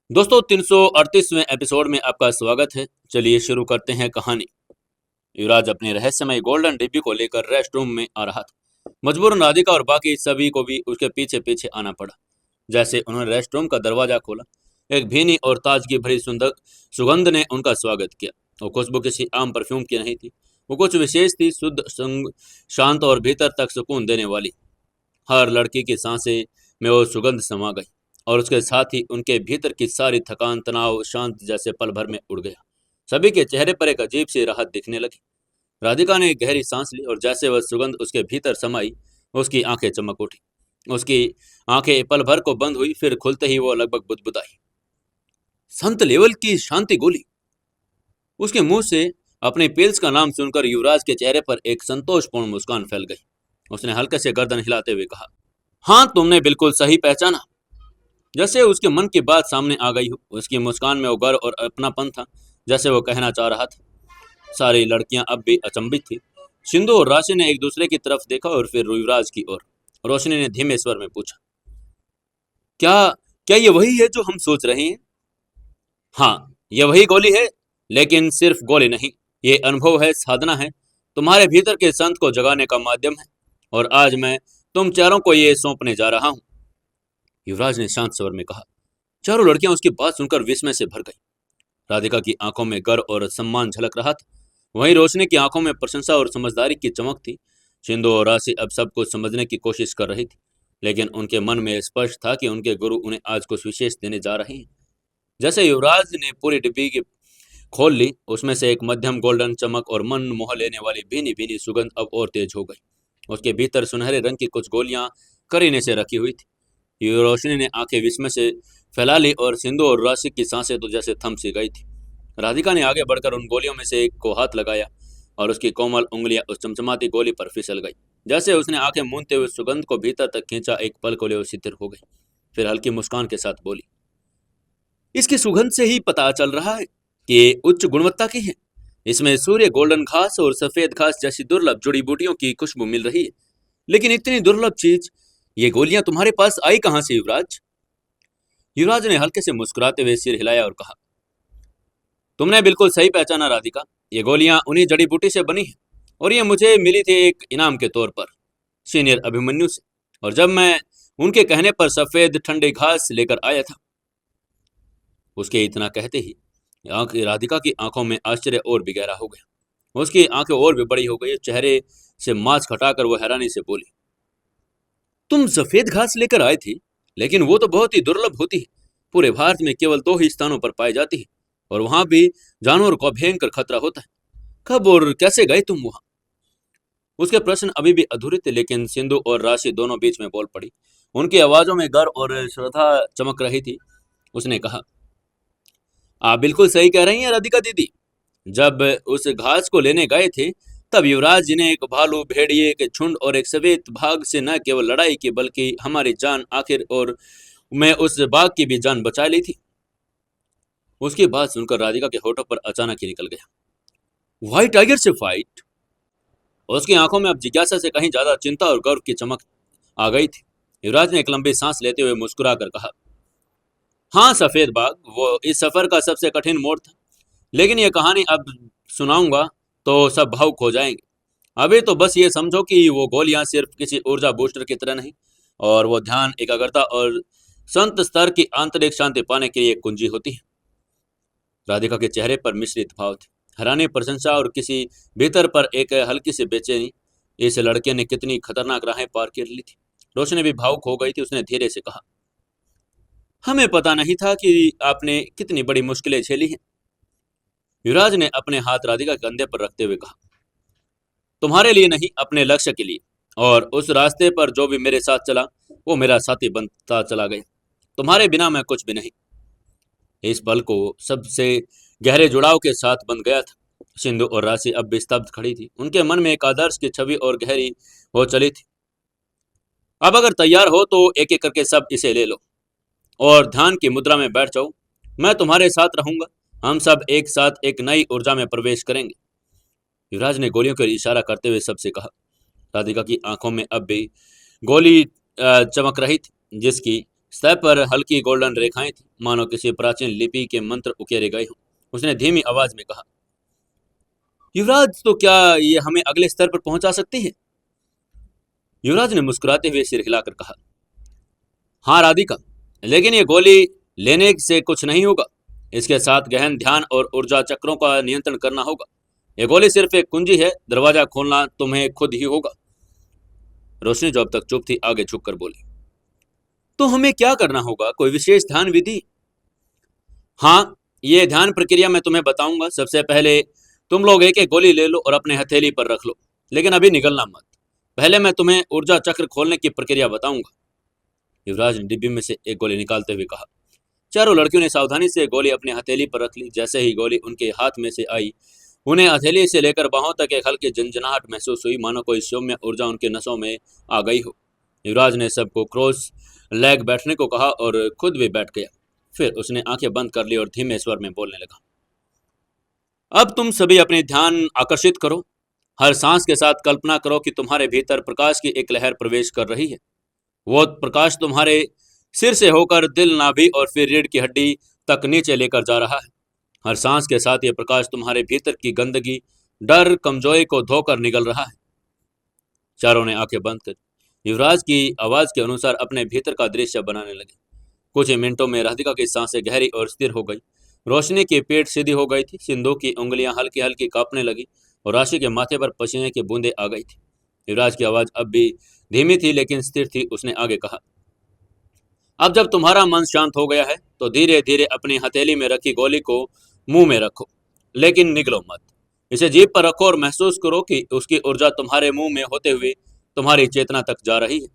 [SPEAKER 1] दोस्तों 338वें एपिसोड में आपका स्वागत है। चलिए शुरू करते हैं कहानी। युवराज अपने रहस्यमय गोल्डन डिब्बी को लेकर रेस्ट रूम में आ रहा था। मजबूरन राधिका और बाकी सभी को भी उसके पीछे पीछे आना पड़ा। जैसे उन्होंने रेस्ट रूम का दरवाजा खोला, एक भीनी और ताजगी भरी सुंदर सुगंध ने उनका स्वागत किया। वो खुशबू किसी आम परफ्यूम की नहीं थी, वो कुछ विशेष थी, शुद्ध, शांत और भीतर तक सुकून देने वाली। हर लड़की की सांसें में वो सुगंध समा गई और उसके साथ ही उनके भीतर की सारी थकान, तनाव शांत जैसे पल भर में उड़ गया। सभी के चेहरे पर एक अजीब सी राहत दिखने लगी। राधिका ने एक गहरी सांस ली और जैसे वह सुगंध उसके भीतर समाई, उसकी आंखें चमक उठी। उसकी आंखें पल भर को बंद हुई, फिर खुलते ही वो लगभग बुदबुदाई। संत लेवल की शांति गोली। उसके मुंह से अपने पिल्स का नाम सुनकर युवराज के चेहरे पर एक संतोषपूर्ण मुस्कान फैल गई। उसने हल्के से गर्दन हिलाते हुए कहा, हाँ तुमने बिल्कुल सही पहचाना। जैसे उसके मन की बात सामने आ गई हो। उसकी मुस्कान में वो गर्व और अपनापन था, जैसे वो कहना चाह रहा था। सारी लड़कियां अब भी अचंभित थी। सिंधु और राशि ने एक दूसरे की तरफ देखा और फिर युवराज की ओर। रोशनी ने धीमे स्वर में पूछा, क्या क्या ये वही है जो हम सोच रहे हैं? हाँ, ये वही गोली है, लेकिन सिर्फ गोली नहीं, ये अनुभव है, साधना है, तुम्हारे भीतर के संत को जगाने का माध्यम है। और आज मैं तुम चारों को ये सौंपने जा रहा हूँ, युवराज ने शांत स्वर में कहा। चारों लड़कियां उसकी बात सुनकर विस्मय से भर गई। राधिका की आंखों में गर्व और सम्मान झलक रहा था, वहीं रोशनी की आंखों में प्रशंसा और समझदारी की चमक थी। सिंधु और राशि अब सब कुछ समझने की कोशिश कर रही थी, लेकिन उनके मन में स्पष्ट था कि उनके गुरु उन्हें आज कुछ विशेष देने जा रहे हैं। जैसे युवराज ने पूरी डिब्बी की खोल ली, उसमें से एक मध्यम गोल्डन चमक और मन मोह लेने वाली भीनी भीनी सुगंध अब और तेज हो गई। उसके भीतर सुनहरे रंग की कुछ गोलियां करीने से रखी हुई थी। रोशनी ने आंखें विस्मय से फैला ली और सिंधु और राशि की सांसें तो जैसे थम सी गई थी। राधिका ने आगे बढ़कर उन गोलियों में से एक को हाथ लगाया और उसकी कोमल उंगलियां उस चमचमाती गोली पर फिसल गई। जैसे उसने आंखें मूंदते हुए सुगंध को भीतर तक खींचा, एक पल को लिए शिथिल हो गई, फिर हल्की मुस्कान के साथ बोली, इसकी सुगंध से ही पता चल रहा है कि ये उच्च गुणवत्ता की है। इसमें सूर्य गोल्डन घास और सफेद घास जैसी दुर्लभ जड़ी बूटियों की खुशबू मिल रही है। लेकिन इतनी दुर्लभ चीज, ये गोलियां तुम्हारे पास आई कहां से युवराज? युवराज ने हल्के से मुस्कुराते हुए सिर हिलाया और कहा, तुमने बिल्कुल सही पहचाना राधिका, ये गोलियां उन्हीं जड़ी बूटी से बनी है और ये मुझे मिली थी एक इनाम के तौर पर सीनियर अभिमन्यु से। और जब मैं उनके कहने पर सफेद ठंडी घास लेकर आया था। उसके इतना कहते ही राधिका की आंखों में आश्चर्य और भी गहरा हो गया। उसकी आंखें और भी बड़ी हो गई, चेहरे से मांस खटाकर वो हैरानी से बोली, तुम सफेद घास लेकर आए थे, लेकिन वो तो बहुत ही दुर्लभ होती है। पूरे भारत में केवल 2 ही स्थानों पर पाई जाती है और वहां भी जानवर को भयंकर खतरा होता है। कब और कैसे गए तुम वहां? उसके प्रश्न अभी भी अधूरे थे, लेकिन सिंधु और राशि दोनों बीच में बोल पड़ी। उनकी आवाजों में गर्व और श्रद्धा चमक रही थी। उसने कहा, आप बिल्कुल सही कह रही हैं राधिका दीदी। जब उस घास को लेने गए थे, तब युवराज जी ने एक भालू, भेड़िए के झुंड और एक सफेद बाघ से न केवल लड़ाई की, बल्कि हमारी जान आखिर और मैं उस बाघ की भी जान बचा ली थी। उसकी बात सुनकर राधिका के होठों पर अचानक ही निकल गया, व्हाइट टाइगर से फाइट? उसकी आंखों में अब जिज्ञासा से कहीं ज्यादा चिंता और गर्व की चमक आ गई थी। युवराज ने एक लंबी सांस लेते हुए मुस्कुरा कर कहा, हाँ सफेद बाघ, वो इस सफर का सबसे कठिन मोड़ था। लेकिन ये कहानी अब सुनाऊंगा तो सब भावुक हो जाएंगे। अभी तो बस ये समझो कि वो गोलियां सिर्फ किसी ऊर्जा बूस्टर की तरह नहीं, और वो ध्यान, एकाग्रता और संत स्तर की आंतरिक शांति पाने के लिए एक कुंजी होती है। राधिका के चेहरे पर मिश्रित भाव थे, हैरानी, प्रशंसा और किसी भीतर पर एक हल्की सी बेचैनी। इस लड़के ने कितनी खतरनाक राहें पार कर ली थी। रोशनी भी भावुक हो गई थी। उसने धीरे से कहा, हमें पता नहीं था कि आपने कितनी बड़ी मुश्किलें झेली हैं। युवराज ने अपने हाथ राधिका के कंधे पर रखते हुए कहा, तुम्हारे लिए नहीं, अपने लक्ष्य के लिए। और उस रास्ते पर जो भी मेरे साथ चला वो मेरा साथी बनता चला गया। तुम्हारे बिना मैं कुछ भी नहीं। इस पल को सबसे गहरे जुड़ाव के साथ बन गया था। सिंधु और राशि अब भी स्तब्ध खड़ी थी। उनके मन में एक आदर्श की छवि और गहरी हो चली थी। अब अगर तैयार हो तो एक एक करके सब इसे ले लो और ध्यान की मुद्रा में बैठ जाओ। मैं तुम्हारे साथ रहूंगा। हम सब एक साथ एक नई ऊर्जा में प्रवेश करेंगे। युवराज ने गोलियों पर इशारा करते हुए सबसे कहा। राधिका की आंखों में अब भी गोली चमक रही थी, जिसकी सतह पर हल्की गोल्डन रेखाएं थी, मानो किसी प्राचीन लिपि के मंत्र उकेरे गए हों। उसने धीमी आवाज में कहा, युवराज, तो क्या ये हमें अगले स्तर पर पहुंचा सकती है? युवराज ने मुस्कुराते हुए सिर हिलाकर कहा, हाँ राधिका, लेकिन ये गोली लेने से कुछ नहीं होगा। इसके साथ गहन ध्यान और ऊर्जा चक्रों का नियंत्रण करना होगा। ये गोली सिर्फ एक कुंजी है, दरवाजा खोलना तुम्हें खुद ही होगा। रोशनी जो अब तक चुप थी आगे झुककर बोली, तो हमें क्या करना होगा? कोई विशेष ध्यान विधि? हाँ, ये ध्यान प्रक्रिया मैं तुम्हें बताऊंगा। सबसे पहले तुम लोग एक एक गोली ले लो और अपने हथेली पर रख लो, लेकिन अभी निगलना मत। पहले मैं तुम्हें ऊर्जा चक्र खोलने की प्रक्रिया बताऊंगा। युवराज ने डिब्बी में से एक गोली निकालते हुए कहा। चारों लड़कियों ने सावधानी से गोली अपनी हथेली पर रख ली। जैसे ही गोली उनके हाथ में से आई, उन्हें हथेली से लेकर बाहों तक एक हल्की झंझनाहट महसूस हुई, मानो कोई सौम्य ऊर्जा उनके नसों में आ गई हो। युवराज ने सबको क्रॉस लेग बैठने को कहा और खुद भी बैठ गया। फिर उसने आंखें बंद कर ली और धीमे स्वर में बोलने लगा, अब तुम सभी अपने ध्यान आकर्षित करो। हर सांस के साथ कल्पना करो कि तुम्हारे भीतर प्रकाश की एक लहर प्रवेश कर रही है। वो प्रकाश तुम्हारे सिर से होकर दिल, नाभि और फिर रीढ़ की हड्डी तक नीचे लेकर जा रहा है। हर सांस के साथ ये प्रकाश तुम्हारे भीतर की गंदगी, डर, कमजोरी को धोकर निकल रहा है। चारों ने आंखें बंद कर युवराज की आवाज के अनुसार अपने भीतर का दृश्य बनाने लगे। कुछ ही मिनटों में राधिका की सांसें गहरी और स्थिर हो गई। रोशनी की पीठ सीधी हो गई थी। सिंधु की उंगलियां हल्की हल्की कांपने लगी और राशि के माथे पर पसीने की बूंदें आ गई थी। युवराज की आवाज अब भी धीमी थी लेकिन स्थिर थी। उसने आगे कहा, अब जब तुम्हारा मन शांत हो गया है तो धीरे धीरे अपनी हथेली में रखी गोली को मुंह में रखो, लेकिन निगलो मत। इसे जीभ पर रखो और महसूस करो कि उसकी ऊर्जा तुम्हारे मुंह में होते हुए तुम्हारी चेतना तक जा रही है।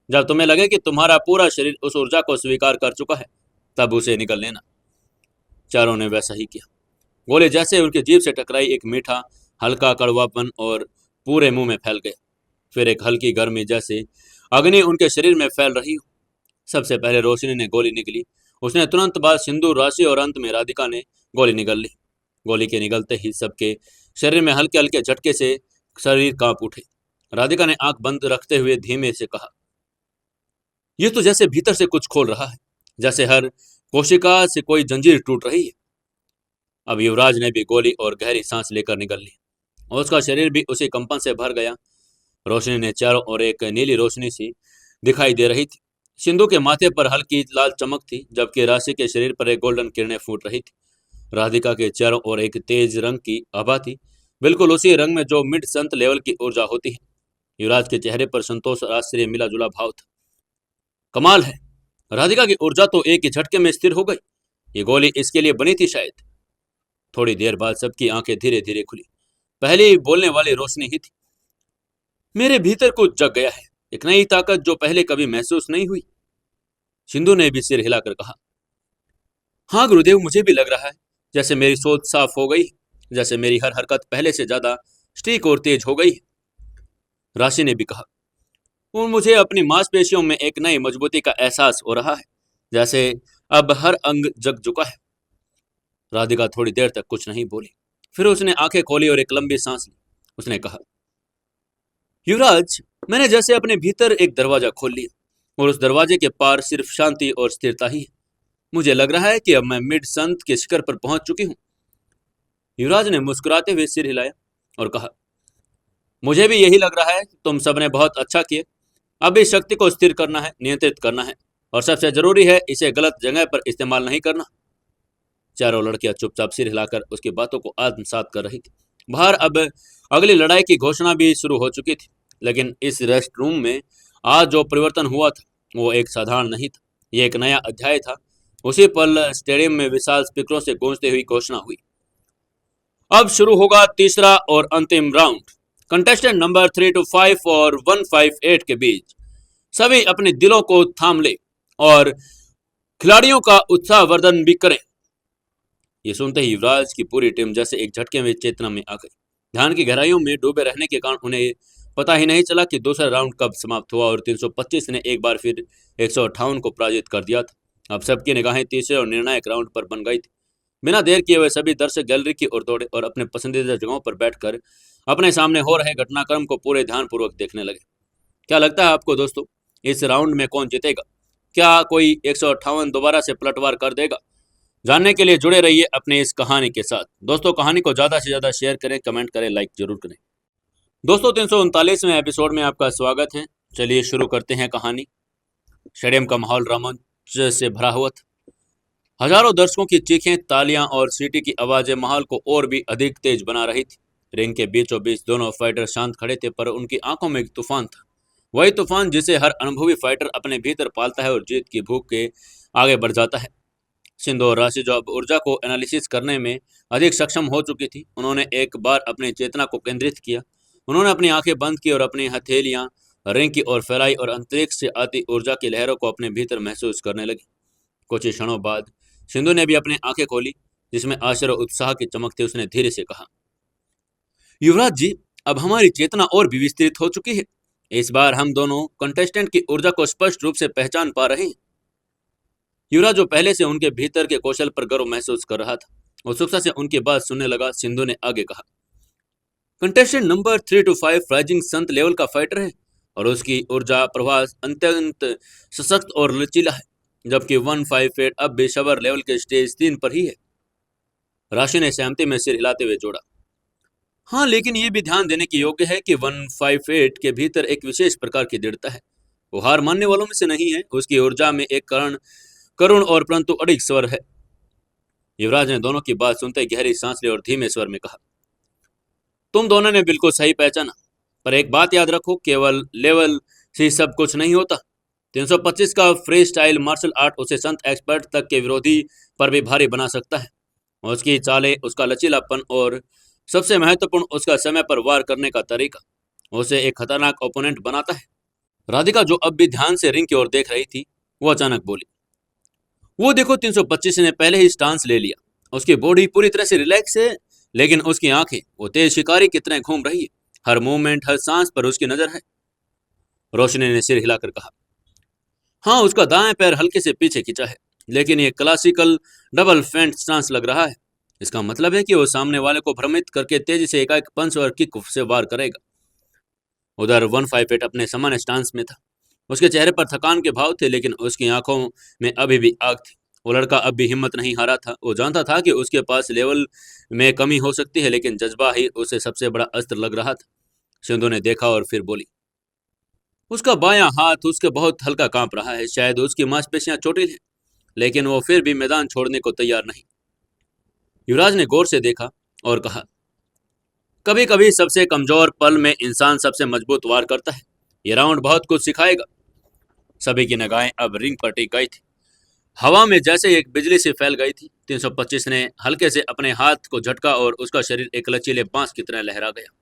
[SPEAKER 1] जब तुम्हें लगे कि तुम्हारा पूरा शरीर उस ऊर्जा को स्वीकार कर चुका है, तब उसे निकल लेना। चारों ने वैसा ही किया। गोली जैसे उनकी जीभ से टकराई, एक मीठा हल्का कड़वापन और पूरे मुंह में फैल गया। फिर एक हल्की गर्मी जैसे अग्नि उनके शरीर में फैल रही हो। सबसे पहले रोशनी ने गोली निकली। उसने तुरंत बाद सिंधु, राशि और अंत में राधिका ने गोली निगल ली। गोली के निगलते ही सबके शरीर में हल्के हल्के झटके से शरीर कांप उठे। राधिका ने आंख बंद रखते हुए धीमे से कहा, यह तो जैसे भीतर से कुछ खोल रहा है, जैसे हर कोशिका से कोई जंजीर टूट रही है। अब युवराज ने भी गोली और गहरी सांस लेकर निगल ली और उसका शरीर भी उसी कंपन से भर गया। रोशनी ने चारों ओर एक नीली रोशनी सी दिखाई दे रही थी। सिंधु के माथे पर हल्की लाल चमक थी, जबकि राशि के शरीर पर एक गोल्डन किरणें फूट रही थी। राधिका के चारों ओर एक तेज रंग की आभा थी, बिल्कुल उसी रंग में जो मिड संत लेवल की ऊर्जा होती है। युवराज के चेहरे पर संतोष और आश्चर्य मिला जुला भाव था। कमाल है, राधिका की ऊर्जा तो एक ही झटके में स्थिर हो गई। ये गोली इसके लिए बनी थी शायद। थोड़ी देर बाद सबकी आंखें धीरे धीरे खुली। पहले बोलने वाली रोशनी ही थी। मेरे भीतर कुछ जग गया है, एक नई ताकत जो पहले कभी महसूस नहीं हुई। सिंधु ने भी सिर हिलाकर कहा, हाँ गुरुदेव, मुझे भी लग रहा है जैसे मेरी सोच साफ हो गई, जैसे मेरी हर हरकत पहले से ज्यादा सटीक और तेज हो गई। राशि ने भी कहा, और मुझे अपनी मांसपेशियों में एक नई मजबूती का एहसास हो रहा है, जैसे अब हर अंग जग चुका है। राधिका थोड़ी देर तक कुछ नहीं बोली। फिर उसने आंखें खोली और एक लंबी सांस ली। उसने कहा, युवराज, मैंने जैसे अपने भीतर एक दरवाजा खोल लिया और उस दरवाजे के पार सिर्फ शांति और स्थिरता ही है। मुझे लग रहा है कि अब मैं मिड संत के शिखर पर पहुंच चुकी हूं। युवराज ने मुस्कुराते हुए सिर हिलाया और कहा, मुझे भी यही लग रहा है। तुम सबने बहुत अच्छा किया। अब इस शक्ति को स्थिर करना है, नियंत्रित करना है, और सबसे जरूरी है इसे गलत जगह पर इस्तेमाल नहीं करना। चारों लड़कियां चुपचाप सिर हिलाकर उसकी बातों को आत्मसात कर रही थी। बाहर अब अगली लड़ाई की घोषणा भी शुरू हो चुकी थी, लेकिन इस रेस्ट रूम में आज जो परिवर्तन हुआ था वो एक साधारण नहीं था। ये एक नया अध्याय था उसी पल स्टेडियम में विशाल स्पीकरों से गूंजती हुई घोषणा हुई, अब शुरू होगा तीसरा और अंतिम राउंड। कंटेस्टेंट नंबर 325 और 158 के बीच। सभी अपने दिलों को थाम ले और खिलाड़ियों का उत्साहवर्धन भी करें। ये सुनते ही युवराज की पूरी टीम जैसे एक झटके में चेतना में आ गई। ध्यान की गहराइयों में डूबे रहने के कारण उन्हें पता ही नहीं चला कि दूसरा राउंड कब समाप्त हुआ और 325 ने एक बार फिर 158 को पराजित कर दिया था। अब सबकी निगाहें तीसरे और निर्णायक राउंड पर बन गई थी। बिना देर किए हुए सभी दर्शक गैलरी की ओर दौड़े और अपने पसंदीदा जगहों पर बैठकर अपने सामने हो रहे घटनाक्रम को पूरे ध्यानपूर्वक देखने लगे। क्या लगता है आपको दोस्तों, इस राउंड में कौन जीतेगा? क्या कोई 158 दोबारा से पलटवार कर देगा? जानने के लिए जुड़े रहिए अपनी इस कहानी के साथ। दोस्तों, कहानी को ज़्यादा से ज़्यादा शेयर करें, कमेंट करें, लाइक जरूर करें। दोस्तों, 339वें एपिसोड में आपका स्वागत है। चलिए शुरू करते हैं कहानी। स्टेडियम का माहौल रोमांच से भरा हुआ था। हजारों दर्शकों की चीखें, तालियां और सीटी की आवाजें माहौल को और भी अधिक तेज बना रही थी। रिंग के बीचों बीच दोनों फाइटर शांत खड़े थे, पर उनकी आंखों में एक तूफान था। वही तूफान जिसे हर अनुभवी फाइटर अपने भीतर पालता है और जीत की भूख के आगे बढ़ जाता है। सिंधु और राशि जो अब ऊर्जा को एनालिसिस करने में अधिक सक्षम हो चुकी थी, उन्होंने एक बार अपनी चेतना को केंद्रित किया। उन्होंने अपनी आंखें बंद की और अपनी हथेलियां रिंग की ओर फैलाई और अंतरिक्ष से आती ऊर्जा की लहरों को अपने भीतर महसूस करने लगी। कुछ ही क्षणों बाद सिंधु ने भी अपनी आंखें खोली, जिसमें आश्चर्य और उत्साह की चमक थी। उसने धीरे से कहा, युवराज जी, अब हमारी चेतना और भी विस्तृत हो चुकी है। इस बार हम दोनों कंटेस्टेंट की ऊर्जा को स्पष्ट रूप से पहचान पा रहे हैं। युवराज, जो पहले से उनके भीतर के कौशल पर गर्व महसूस कर रहा था, उत्सुकता से उनकी बात सुनने लगा। सिंधु ने आगे कहा, कंटेस्टेंट नंबर 325 राइजिंग संत लेवल का फाइटर है और उसकी ऊर्जा प्रवाह अत्यंत सशक्त और लचीला है, जबकि 158 अब भी शबर लेवल के स्टेज 3 पर ही है। राशि ने सहमति में सिर हिलाते हुए जोड़ा, हाँ, लेकिन ये भी ध्यान देने की योग्य है कि 158 के भीतर एक विशेष प्रकार की दृढ़ता है। वो हार मानने वालों में से नहीं है। उसकी ऊर्जा में एक करुण और परंतु अड़िग स्वर है। युवराज ने दोनों की बात सुनते गहरी सांस ली और धीमे स्वर में कहा, तुम दोनों ने बिल्कुल सही पहचाना, पर एक बात याद रखो, केवल लेवल से सब कुछ नहीं होता। 325 का फ्री स्टाइल मार्शल आर्ट उसे संत एक्सपर्ट तक के विरोधी पर भी भारी बना सकता है। उसकी चालें, उसका लचीलापन और सबसे महत्वपूर्ण उसका समय पर वार करने का तरीका उसे एक खतरनाक ओपोनेंट बनाता है। राधिका, जो अब भी ध्यान से रिंग की ओर देख रही थी, वो अचानक बोली, वो देखो, 325 ने पहले ही स्टांस ले लिया। उसकी बॉडी पूरी तरह से रिलैक्स है, लेकिन उसकी आंखें वो तेज शिकारी की तरह घूम रही है। हर मूवमेंट, हर सांस पर उसकी नजर है। रोशनी ने सिर हिलाकर कहा, हाँ, उसका दाएं पैर हल्के से पीछे खींचा है, लेकिन ये क्लासिकल डबल फेंट स्टांस लग रहा है। इसका मतलब है कि वो सामने वाले को भ्रमित करके तेजी से एकाएक पंच और किक से वार करेगा। उधर 158 अपने सामान्य स्टांस में था। उसके चेहरे पर थकान के भाव थे, लेकिन उसकी आंखों में अभी भी आग थी। वो लड़का अब भी हिम्मत नहीं हारा था। वो जानता था कि उसके पास लेवल में कमी हो सकती है, लेकिन जज्बा ही उसे सबसे बड़ा अस्त्र लग रहा था। सिंधु ने देखा और फिर बोली, उसका बायां हाथ उसके बहुत हल्का कांप रहा है। शायद उसकी मांसपेशियां चोटिल हैं, लेकिन वो फिर भी मैदान छोड़ने को तैयार नहीं। युवराज ने गौर से देखा और कहा, कभी कभी सबसे कमजोर पल में इंसान सबसे मजबूत वार करता है। ये राउंड बहुत कुछ सिखाएगा। सभी की निगाहें अब रिंग पर टिक गई थी। हवा में जैसे एक बिजली सी फैल गई थी। 325 ने हल्के से अपने हाथ को झटका और उसका शरीर एक लचीले बांस की तरह लहरा गया।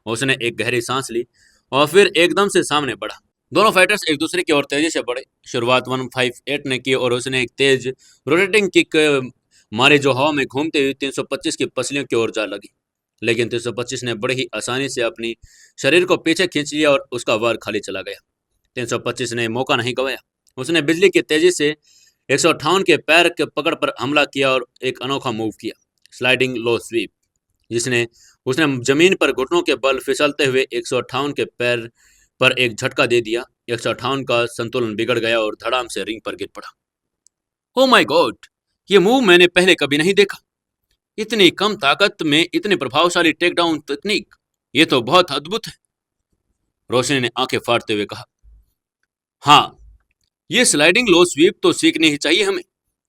[SPEAKER 1] उसने एक गहरी सांस ली और फिर एकदम से सामने बढ़ा। दोनों फाइटर्स एक दूसरे की ओर तेजी से बढ़े। शुरुआत 158 ने की और उसने एक तेज रोटेटिंग किक मारी जो हवा में घूमते हुए 325 की पसलियों की ओर जा लगी, लेकिन 325 ने बड़ी ही आसानी से अपनी शरीर को पीछे खींच लिया और उसका वार खाली चला गया। 325 ने मौका नहीं गंवाया। उसने बिजली की तेजी से 158 के पैर के पकड़ पर हमला किया और एक अनोखा मूव किया, स्लाइडिंग लो स्वीप, जिसने उसने जमीन पर घुटनों के बल फिसलते हुए 158 के पैर पर एक झटका दे दिया। 158 का संतुलन बिगड़ गया और धड़ाम से रिंग पर गिर पड़ा। ओ माय गॉड, ये मूव मैंने पहले कभी नहीं देखा। इतनी कम ताकत में इतनी प्रभावशाली टेक डाउन तकनीक, ये तो बहुत अद्भुत है। रोशनी ने आंखें फाड़ते हुए कहा, हाँ, ये स्लाइडिंग लो स्वीप तो सीखनी ही चाहिए हमें।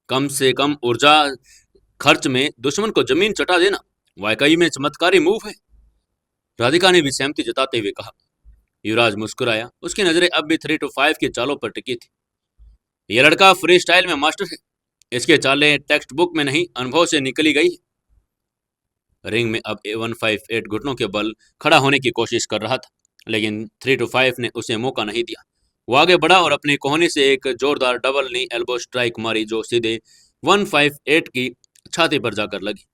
[SPEAKER 1] कम से कम ऊर्जा खर्च में दुश्मन को जमीन चटा देना वाकई में चमत्कारी मूव है। राधिका ने भी सहमति जताते हुए कहा। युवराज मुस्कुराया। उसकी नजरें अब भी 325 की चालों पर टिकी थी। यह लड़का फ्री स्टाइल में मास्टर है। इसके चालें टेक्स्ट बुक में नहीं, अनुभव से निकली गई। रिंग में अब 158 घुटनों के बल खड़ा होने की कोशिश कर रहा था, लेकिन 3-5 ने उसे मौका नहीं दिया। वो आगे बढ़ा और अपनी कोहनी से एक जोरदार डबल नी एल्बो स्ट्राइक मारी जो सीधे 158 की छाती पर जाकर लगी।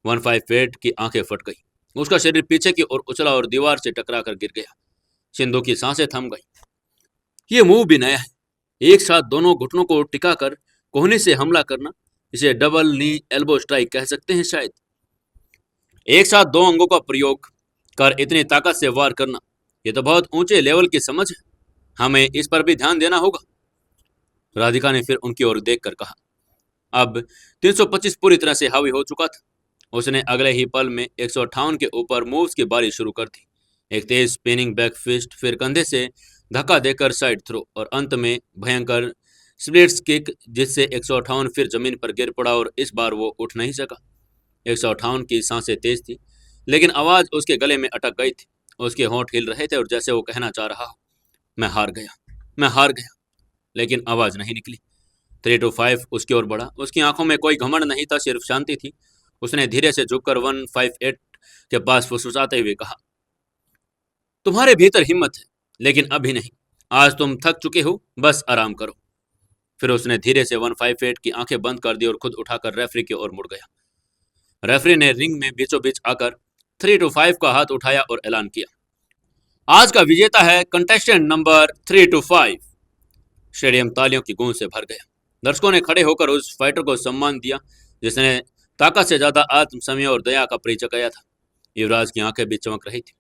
[SPEAKER 1] 158 की आंखें फट गई, उसका शरीर पीछे की ओर उछला और दीवार से टकरा कर गिर गया। सिंधु की सांसें थम गई। ये मूव भी नया है, एक साथ दोनों घुटनों को टिकाकर कोहनी से हमला करना, इसे डबल नी एल्बो स्ट्राइक कह सकते हैं शायद। एक साथ दो अंगों का प्रयोग कर इतनी ताकत से वार करना, ये तो बहुत ऊंचे लेवल की समझ है, हमें इस पर भी ध्यान देना होगा। राधिका ने फिर उनकी ओर देखकर कहा। अब 325 पूरी तरह से हावी हो चुका था। उसने अगले ही पल में 158 के ऊपर मूव्स की बारी शुरू कर दी। एक तेज स्पिनिंग बैक फिस्ट, फिर कंधे से धक्का देकर साइड थ्रो और अंत में भयंकर स्प्लिट्स किक, जिससे 158 फिर जमीन पर गिर पड़ा और इस बार वो उठ नहीं सका। 158 की सांसें तेज थी, लेकिन आवाज उसके गले में अटक गई थी। उसके होंठ हिल रहे थे और जैसे वो कहना चाह रहा हो, मैं हार गया, मैं हार गया, लेकिन आवाज नहीं निकली। 3-5 उसकी ओर बढ़ा। उसकी आंखों में कोई घमंड नहीं था, सिर्फ शांति थी। उसने धीरे से झुककर 158 के पास फुसफुसाते हुए कहा, तुम्हारे भीतर हिम्मत है, लेकिन अभी नहीं। आज तुम थक चुके हो, बस आराम करो। फिर उसने धीरे से 158 की आंखें बंद कर दी और खुद उठाकर रेफरी की ओर मुड़ गया। रेफरी ने रिंग में बीचों बीच आकर 3-5 का हाथ उठाया और ऐलान किया, आज का विजेता है कंटेस्टेंट नंबर 3-5। स्टेडियम तालियों की गूंज से भर गया। दर्शकों ने खड़े होकर उस फाइटर को सम्मान दिया जिसने ताकत से ज्यादा आत्म संयम और दया का परिचय किया था। युवराज की आंखें भी चमक रही थी।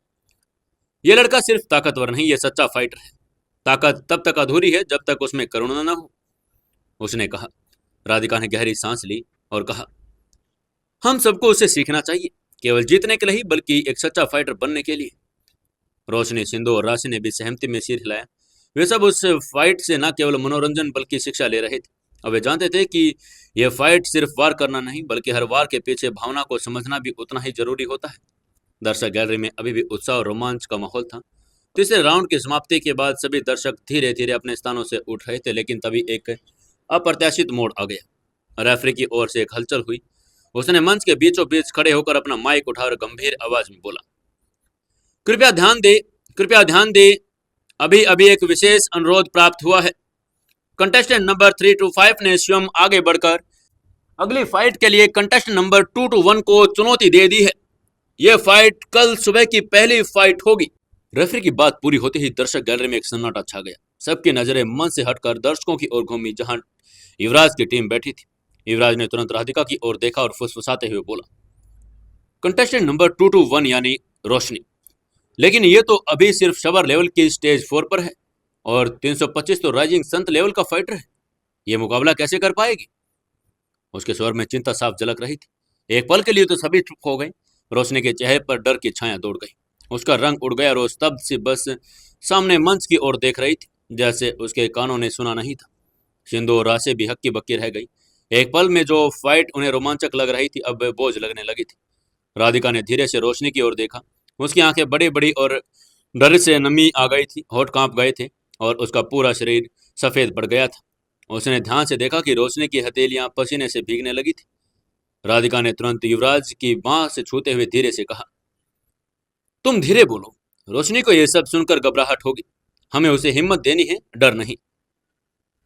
[SPEAKER 1] यह लड़का सिर्फ ताकतवर नहीं, यह सच्चा फाइटर है। ताकत तब तक अधूरी है जब तक उसमें करुणा न हो, उसने कहा। राधिका ने गहरी सांस ली और कहा, हम सबको उससे सीखना चाहिए, केवल जीतने के लिए ही, बल्कि एक सच्चा फाइटर बनने के लिए। रोशनी, सिंधु और राशि ने भी सहमति में सिर हिलाया। वे सब उस फाइट से न केवल मनोरंजन बल्कि शिक्षा ले रहे थे, और वे जानते थे कि यह फाइट सिर्फ वार करना नहीं, बल्कि हर वार के पीछे भावना को समझना भी उतना ही जरूरी होता है। दर्शक गैलरी में अभी भी उत्साह और रोमांच का माहौल था। तीसरे राउंड की समाप्ति के बाद सभी दर्शक धीरे धीरे अपने स्थानों से उठ रहे थे, लेकिन तभी एक अप्रत्याशित मोड़ आ गया। रेफरी की ओर से एक हलचल हुई। उसने मंच के बीचों बीच खड़े होकर अपना माइक उठाकर गंभीर आवाज में बोला, कृपया ध्यान दे, कृपया ध्यान दे, अभी अभी एक विशेष अनुरोध प्राप्त हुआ है। कंटेस्टेंट नंबर 3-5 ने स्वयं आगे बढ़कर अगली फाइट के लिए कंटेस्टेंट नंबर 2-1 को चुनौती दे दी है। यह फाइट कल सुबह की पहली फाइट होगी। रेफरी की बात पूरी होते ही दर्शक गैलरी में एक सन्नाटा छा गया। सबकी नजरें मंच से हटकर दर्शकों की ओर घूमी जहां युवराज की टीम बैठी थी। युवराज ने तुरंत राधिका की ओर देखा और फुसफुसाते हुए बोला, कंटेस्टेंट नंबर 2-1 यानी रोशनी, लेकिन ये तो अभी सिर्फ शबर लेवल की स्टेज 4 पर है और 325 तो राइजिंग संत लेवल का फाइटर है। ये मुकाबला कैसे कर पाएगी? उसके स्वर में चिंता साफ झलक रही थी। एक पल के लिए तो सभी चुप हो गए। रोशनी के चेहरे पर डर की छाया दौड़ गई। उसका रंग उड़ गया और वो स्तब्ध सी बस सामने मंच की ओर देख रही थी, जैसे उसके कानों ने सुना नहीं था। सिंधु और राशि भी हक्की बक्की रह गई। एक पल में जो फाइट उन्हें रोमांचक लग रही थी अब बोझ लगने लगी थी। राधिका ने धीरे से रोशनी की ओर देखा। उसकी आंखें बड़ी बड़ी और डर से नमी आ गई थी, होठ कांप गए थे और उसका पूरा शरीर सफेद पड़ गया था। उसने ध्यान से देखा कि रोशनी की हथेलियां पसीने से भीगने लगी थी। राधिका ने तुरंत युवराज की बांह से छूते हुए धीरे से कहा, तुम धीरे बोलो, रोशनी को यह सब सुनकर घबराहट होगी। हमें उसे हिम्मत देनी है, डर नहीं।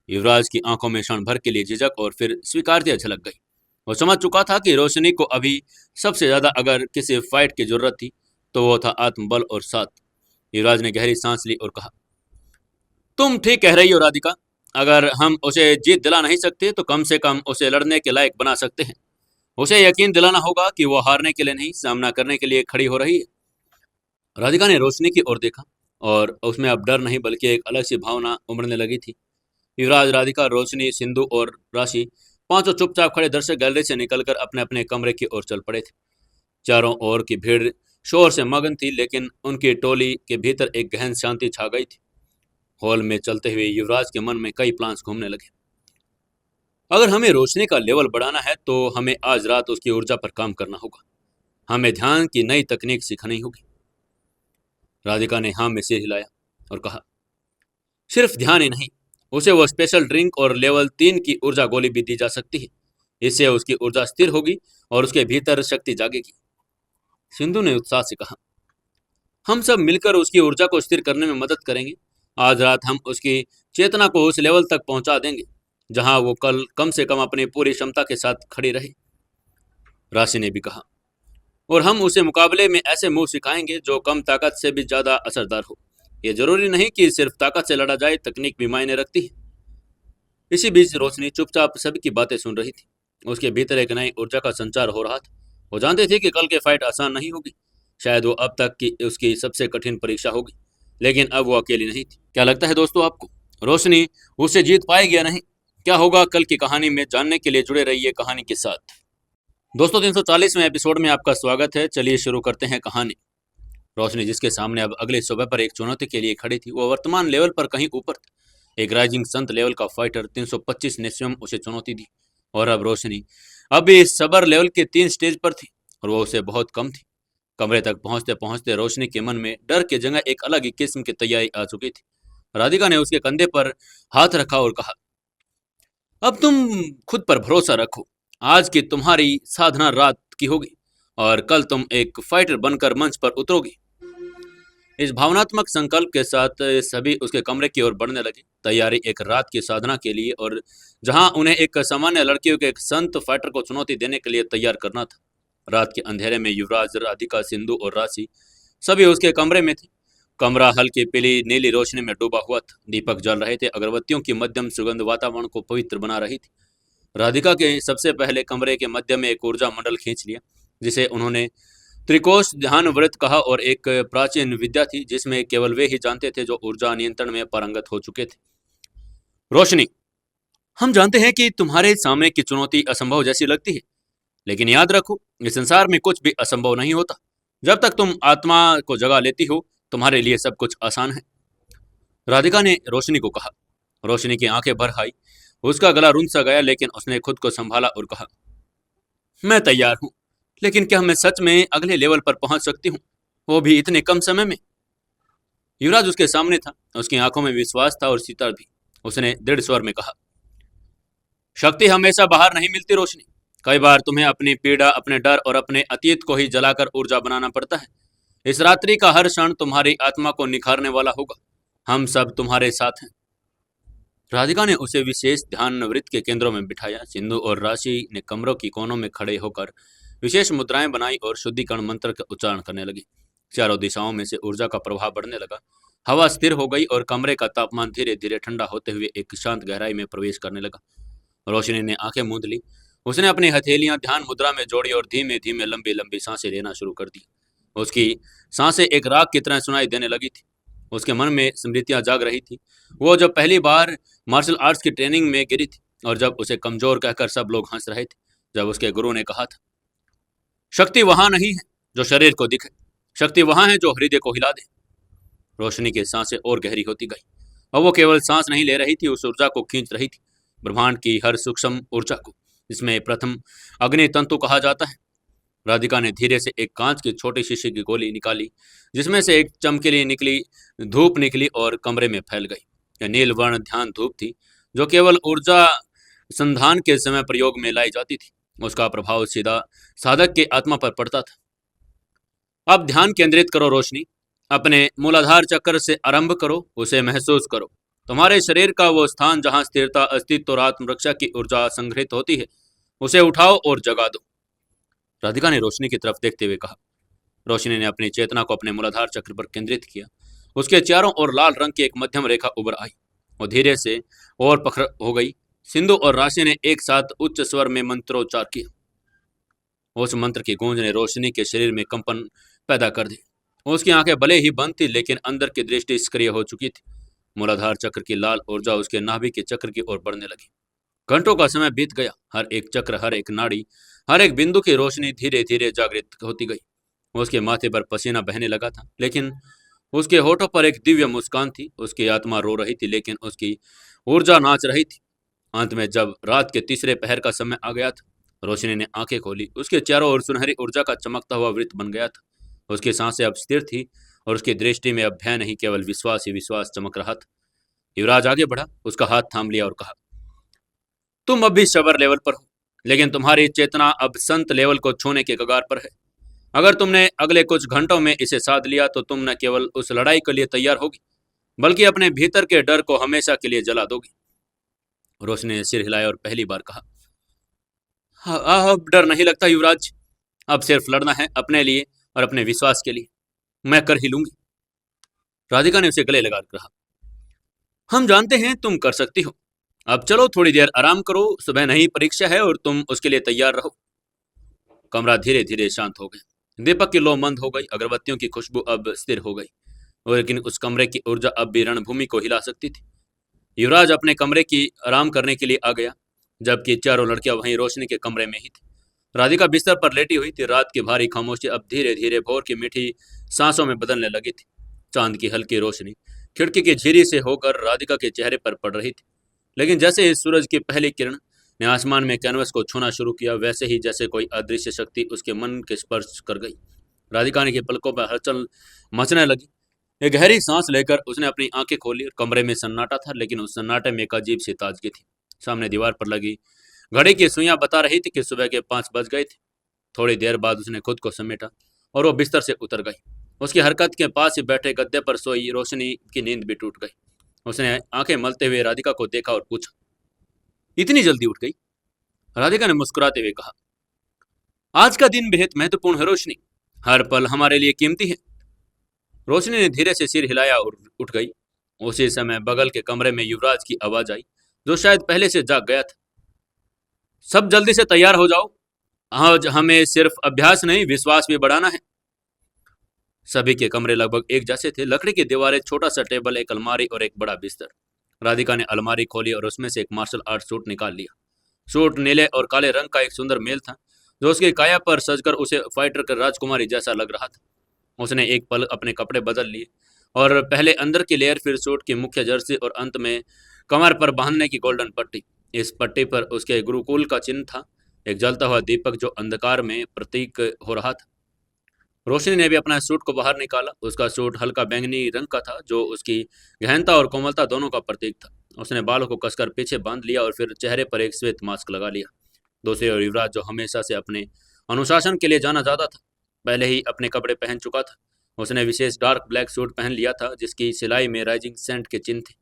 [SPEAKER 1] युवराज की आंखों में क्षण भर के लिए झिझक और फिर स्वीकार्यता झलक गई। वो समझ चुका था कि रोशनी को अभी सबसे ज्यादा अगर किसी फाइट की जरूरत थी तो वो था आत्मबल और साथ। युवराज ने गहरी सांस ली और कहा, तुम ठीक कह रही हो राधिका, अगर हम उसे जीत दिला नहीं सकते तो कम से कम उसे लड़ने के लायक बना सकते हैं। उसे यकीन दिलाना होगा कि वो हारने के लिए नहीं, सामना करने के लिए खड़ी हो रही है। राधिका ने रोशनी की ओर देखा और उसमें अब डर नहीं बल्कि एक अलग सी भावना उमड़ने लगी थी। युवराज, राधिका, रोशनी, सिंधु और राशि पांचों चुपचाप खड़े दर्शक गैलरी से निकलकर अपने अपने कमरे की ओर चल पड़े थे। चारों ओर की भीड़ शोर से मगन थी, लेकिन उनकी टोली के भीतर एक गहन शांति छा गई थी। हॉल में चलते हुए युवराज के मन में कई प्लान्स घूमने लगे। अगर हमें रोशनी का लेवल बढ़ाना है तो हमें आज रात उसकी ऊर्जा पर काम करना होगा। हमें ध्यान की नई तकनीक सीखनी होगी। राधिका ने हाँ में सिर हिलाया और कहा, सिर्फ ध्यान ही नहीं, उसे वो स्पेशल ड्रिंक और लेवल 3 की ऊर्जा गोली भी दी जा सकती है। इससे उसकी ऊर्जा स्थिर होगी और उसके भीतर शक्ति जागेगी। सिंधु ने उत्साह से कहा, हम सब मिलकर उसकी ऊर्जा को स्थिर करने में मदद करेंगे। आज रात हम उसकी चेतना को उस लेवल तक पहुंचा देंगे जहां वो कल कम से कम अपनी पूरी क्षमता के साथ खड़ी रहे। राशि ने भी कहा, और हम उसे मुकाबले में ऐसे मूव सिखाएंगे जो कम ताकत से भी ज्यादा असरदार हो। ये जरूरी नहीं कि सिर्फ ताकत से लड़ा जाए, तकनीक भी मायने रखती है। इसी बीच रोशनी चुपचाप सभी की बातें सुन रही थी। उसके भीतर एक नई ऊर्जा का संचार हो रहा था। वो जानते थे कि कल के फाइट आसान नहीं होगी, शायद वो अब तक की उसकी सबसे कठिन परीक्षा होगी, लेकिन अब वो अकेली नहीं थी। क्या लगता है दोस्तों आपको, रोशनी उससे जीत पाएगी या नहीं? क्या होगा कल की कहानी में, जानने के लिए जुड़े रहिए कहानी के साथ। दोस्तों 340वें एपिसोड में आपका स्वागत है। चलिए शुरू करते हैं कहानी। रोशनी, जिसके सामने अब अगले सुबह पर एक चुनौती के लिए खड़ी थी, वो वर्तमान लेवल पर कहीं ऊपर था। एक राइजिंग संत लेवल का फाइटर 325 ने स्वयं उसे चुनौती दी, और अब रोशनी अभी इस सबर लेवल के 3 स्टेज पर थी और वो उसे बहुत कम थी। कमरे तक पहुंचते पहुंचते रोशनी के मन में डर की जगह एक अलग ही किस्म की तैयारी आ चुकी थी। राधिका ने उसके कंधे पर हाथ रखा और कहा, अब तुम खुद पर भरोसा रखो। आज की तुम्हारी साधना रात की होगी और कल तुम एक फाइटर बनकर मंच पर उतरोगी। इस भावनात्मक संकल्प के साथ सभी उसके कमरे की ओर बढ़ने लगे, तैयारी एक रात की साधना के लिए, और जहां उन्हें एक सामान्य लड़कियों के एक संत फाइटर को चुनौती देने के लिए तैयार करना था। रात के अंधेरे में युवराज, राधिका, सिंधु और राशि सभी उसके कमरे में थे। कमरा हल्की पीली नीली रोशनी में डूबा हुआ था। दीपक जल रहे थे, अगरबत्तियों की मध्यम सुगंध वातावरण को पवित्र बना रही थी। राधिका के सबसे पहले कमरे के मध्य में एक ऊर्जा मंडल खींच लिया, जिसे उन्होंने त्रिकोश ध्यान व्रत कहा, और एक प्राचीन विद्या थी जिसमें केवल वे ही जानते थे जो ऊर्जा नियंत्रण में पारंगत हो चुके थे। रोशनी, हम जानते हैं कि तुम्हारे सामने की चुनौती असंभव जैसी लगती है, लेकिन याद रखो, इस संसार में कुछ भी असंभव नहीं होता। जब तक तुम आत्मा को जगा लेती हो, तुम्हारे लिए सब कुछ आसान है। राधिका ने रोशनी को कहा। रोशनी की आंखें भर आई, उसका गला रुंध सा गया, लेकिन उसने खुद को संभाला और कहा, मैं तैयार हूं, लेकिन क्या मैं सच में अगले लेवल पर पहुंच सकती हूँ, वो भी इतने कम समय में? युवराज उसके सामने था, उसकी आंखों में विश्वास था और शीतल भी। उसने दृढ़ स्वर में कहा, शक्ति हमेशा बाहर नहीं मिलती रोशनी। कई बार तुम्हें अपनी पीड़ा, अपने डर और अपने अतीत को ही जलाकर ऊर्जा बनाना पड़ता है। इस रात्रि का हर क्षण तुम्हारी आत्मा को निखारने वाला होगा। हम सब तुम्हारे साथ हैं। राधिका ने उसे विशेष ध्यान वृत्त के केंद्रों में बिठाया। सिंधु और राशि ने कमरों की कोनों में खड़े होकर विशेष मुद्राएं बनाई और शुद्धिकरण मंत्र का उच्चारण करने लगी। चारों दिशाओं में से ऊर्जा का प्रवाह बढ़ने लगा। हवा स्थिर हो गई और कमरे का तापमान धीरे धीरे ठंडा होते हुए एक शांत गहराई में प्रवेश करने लगा। रोशनी ने आंखें मूंद ली। उसने अपनी हथेलियां ध्यान मुद्रा में जोड़ी और धीमे धीमे लंबी लंबी सांसें लेना शुरू कर दी। उसकी सांसें एक राग की तरह सुनाई देने लगी थी। उसके मन में स्मृतियां जाग रही थी। वो जब पहली बार मार्शल आर्ट्स की ट्रेनिंग में गिरी थी, और जब उसे कमजोर कहकर सब लोग हंस रहे थे। जब उसके गुरु ने कहा था, शक्ति वहां नहीं है जो शरीर को दिखे, शक्ति वहां है जो हृदय को हिला दे। रोशनी की सांसें और गहरी होती गई। अब वो केवल सांस नहीं ले रही थी, उस ऊर्जा को खींच रही थी, ब्रह्मांड की हर सूक्ष्म ऊर्जा को, जिसमें प्रथम अग्नि तंतु कहा जाता है। राधिका ने धीरे से एक कांच की छोटी शीशी की गोली निकाली, जिसमें से एक चमकीली निकली धूप निकली और कमरे में फैल गई। यह नील वर्ण ध्यान धूप थी, जो केवल ऊर्जा संधान के समय प्रयोग में लाई जाती थी। उसका प्रभाव सीधा साधक के आत्मा पर पड़ता था। अब ध्यान केंद्रित करो रोशनी, अपने मूलाधार चक्र से आरंभ करो, उसे महसूस करो। तुम्हारे शरीर का वो स्थान जहां स्थिरता, अस्तित्व और आत्मरक्षा की ऊर्जा संग्रहित होती है, उसे उठाओ और जगा दो। राधिका ने रोशनी की तरफ देखते हुए कहा। रोशनी ने अपनी चेतना को अपने मूलाधार चक्र पर केंद्रित किया। उसके चारों ओर लाल रंग की एक मध्यम रेखा उभर आई और धीरे से और प्रखर हो गई। सिंधु और राशि ने एक साथ उच्च स्वर में मंत्रोच्चार किया। उस मंत्र की गूंज ने रोशनी के शरीर में कंपन पैदा कर दी। उसकी आंखें भले ही बंद थी, लेकिन अंदर की दृष्टि सक्रिय हो चुकी थी। मूलाधार चक्र की लाल ऊर्जा उसके नाभि के चक्र की ओर बढ़ने लगी। घंटों का समय बीत गया। हर एक चक्र, हर एक नाड़ी, हर एक बिंदु की रोशनी धीरे धीरे जागृत होती गई। उसके माथे पर पसीना बहने लगा था, लेकिन उसके होठों पर एक दिव्य मुस्कान थी। उसकी आत्मा रो रही थी, लेकिन उसकी ऊर्जा नाच रही थी। अंत में जब रात के तीसरे पहर का समय आ गया था, रोशनी ने आंखें खोली। उसके चारों ओर सुनहरी ऊर्जा का चमकता हुआ वृत्त बन गया था। उसकी सांसें अब स्थिर थी और उसकी दृष्टि में अब भय नहीं, केवल विश्वास ही विश्वास चमक रहा था। युवराज आगे बढ़ा, उसका हाथ थाम लिया और कहा, तुम अब भी सबर लेवल पर हो, लेकिन तुम्हारी चेतना अब संत लेवल को छूने के कगार पर है। अगर तुमने अगले कुछ घंटों में इसे साध लिया तो तुम न केवल उस लड़ाई के लिए तैयार होगी, बल्कि अपने भीतर के डर को हमेशा के लिए जला दोगी। रोशनी ने सिर हिलाया और पहली बार कहा, अब डर नहीं लगता युवराज। अब सिर्फ लड़ना है अपने लिए और अपने विश्वास के लिए। मैं कर ही लूंगी। राधिका ने उसे गले लगाकर कहा, हम जानते हैं तुम कर सकती हो। अब चलो थोड़ी देर आराम करो, सुबह नई परीक्षा है और तुम उसके लिए तैयार रहो। कमरा धीरे धीरे शांत हो गया। दीपक की लौ मंद हो गई, अगरबत्तियों की खुशबू अब स्थिर हो गई, लेकिन उस कमरे की ऊर्जा अब भी रणभूमि को हिला सकती थी। युवराज अपने कमरे की आराम करने के लिए आ गया, जबकि चारों लड़कियां वहीं रोशनी के कमरे में ही थी। राधिका बिस्तर पर लेटी हुई थी। रात की भारी खामोशी अब धीरे धीरे भोर की मीठी सांसों में बदलने लगी थी। चांद की हल्की रोशनी खिड़की की झिरी से होकर राधिका के चेहरे पर पड़ रही थी, लेकिन जैसे इस सूरज की पहली किरण ने आसमान में कैनवस को छूना शुरू किया, वैसे ही जैसे कोई अदृश्य शक्ति उसके मन के स्पर्श कर गई। राधिका ने के पलकों पर हलचल मचने लगी। एक गहरी सांस लेकर उसने अपनी आंखें खोली और कमरे में सन्नाटा था, लेकिन उस सन्नाटे में एक अजीब सी ताजगी थी। सामने दीवार पर लगी घड़ी की सुइयां बता रही थी कि सुबह के 5 बज गए थे। थोड़ी देर बाद उसने खुद को समेटा और वो बिस्तर से उतर गई। उसकी हरकत के पास ही बैठे गद्दे पर सोई रोशनी की नींद भी टूट गई। उसने आंखें मलते हुए राधिका को देखा और पूछा, इतनी जल्दी उठ गई? राधिका ने मुस्कुराते हुए कहा, आज का दिन बेहद महत्वपूर्ण है रोशनी, हर पल हमारे लिए कीमती है। रोशनी ने धीरे से सिर हिलाया और उठ गई। उसी समय बगल के कमरे में युवराज की आवाज आई, जो शायद पहले से जाग गया था। सब जल्दी से तैयार हो जाओ, आज हमें सिर्फ अभ्यास नहीं विश्वास भी बढ़ाना है। सभी के कमरे लगभग एक जैसे थे। लकड़ी की दीवारें, छोटा सा टेबल, एक अलमारी और एक बड़ा बिस्तर। राधिका ने अलमारी खोली और उसमें से एक मार्शल आर्ट सूट निकाल लिया। सूट नीले और काले रंग का एक सुंदर मेल था, जो उसकी काया पर सजकर उसे फाइटर कर राजकुमारी जैसा लग रहा था। उसने एक पल अपने कपड़े बदल लिए और पहले अंदर की लेयर, फिर सूट की मुख्य जर्सी और अंत में कमर पर बांधने की गोल्डन पट्टी। इस पट्टी पर उसके गुरुकुल का चिन्ह था, एक जलता हुआ दीपक जो अंधकार में प्रतीक हो रहा था। रोशनी ने भी अपना सूट को बाहर निकाला। उसका सूट हल्का बैंगनी रंग का था, जो उसकी गहनता और कोमलता दोनों का प्रतीक था। उसने बालों को कसकर पीछे बांध लिया और फिर चेहरे पर एक श्वेत मास्क लगा लिया। दूसरी ओर युवराज, जो हमेशा से अपने अनुशासन के लिए जाना जाता था, पहले ही अपने कपड़े पहन चुका था। उसने विशेष डार्क ब्लैक सूट पहन लिया था, जिसकी सिलाई में राइजिंग सेंट के चिन्ह थे।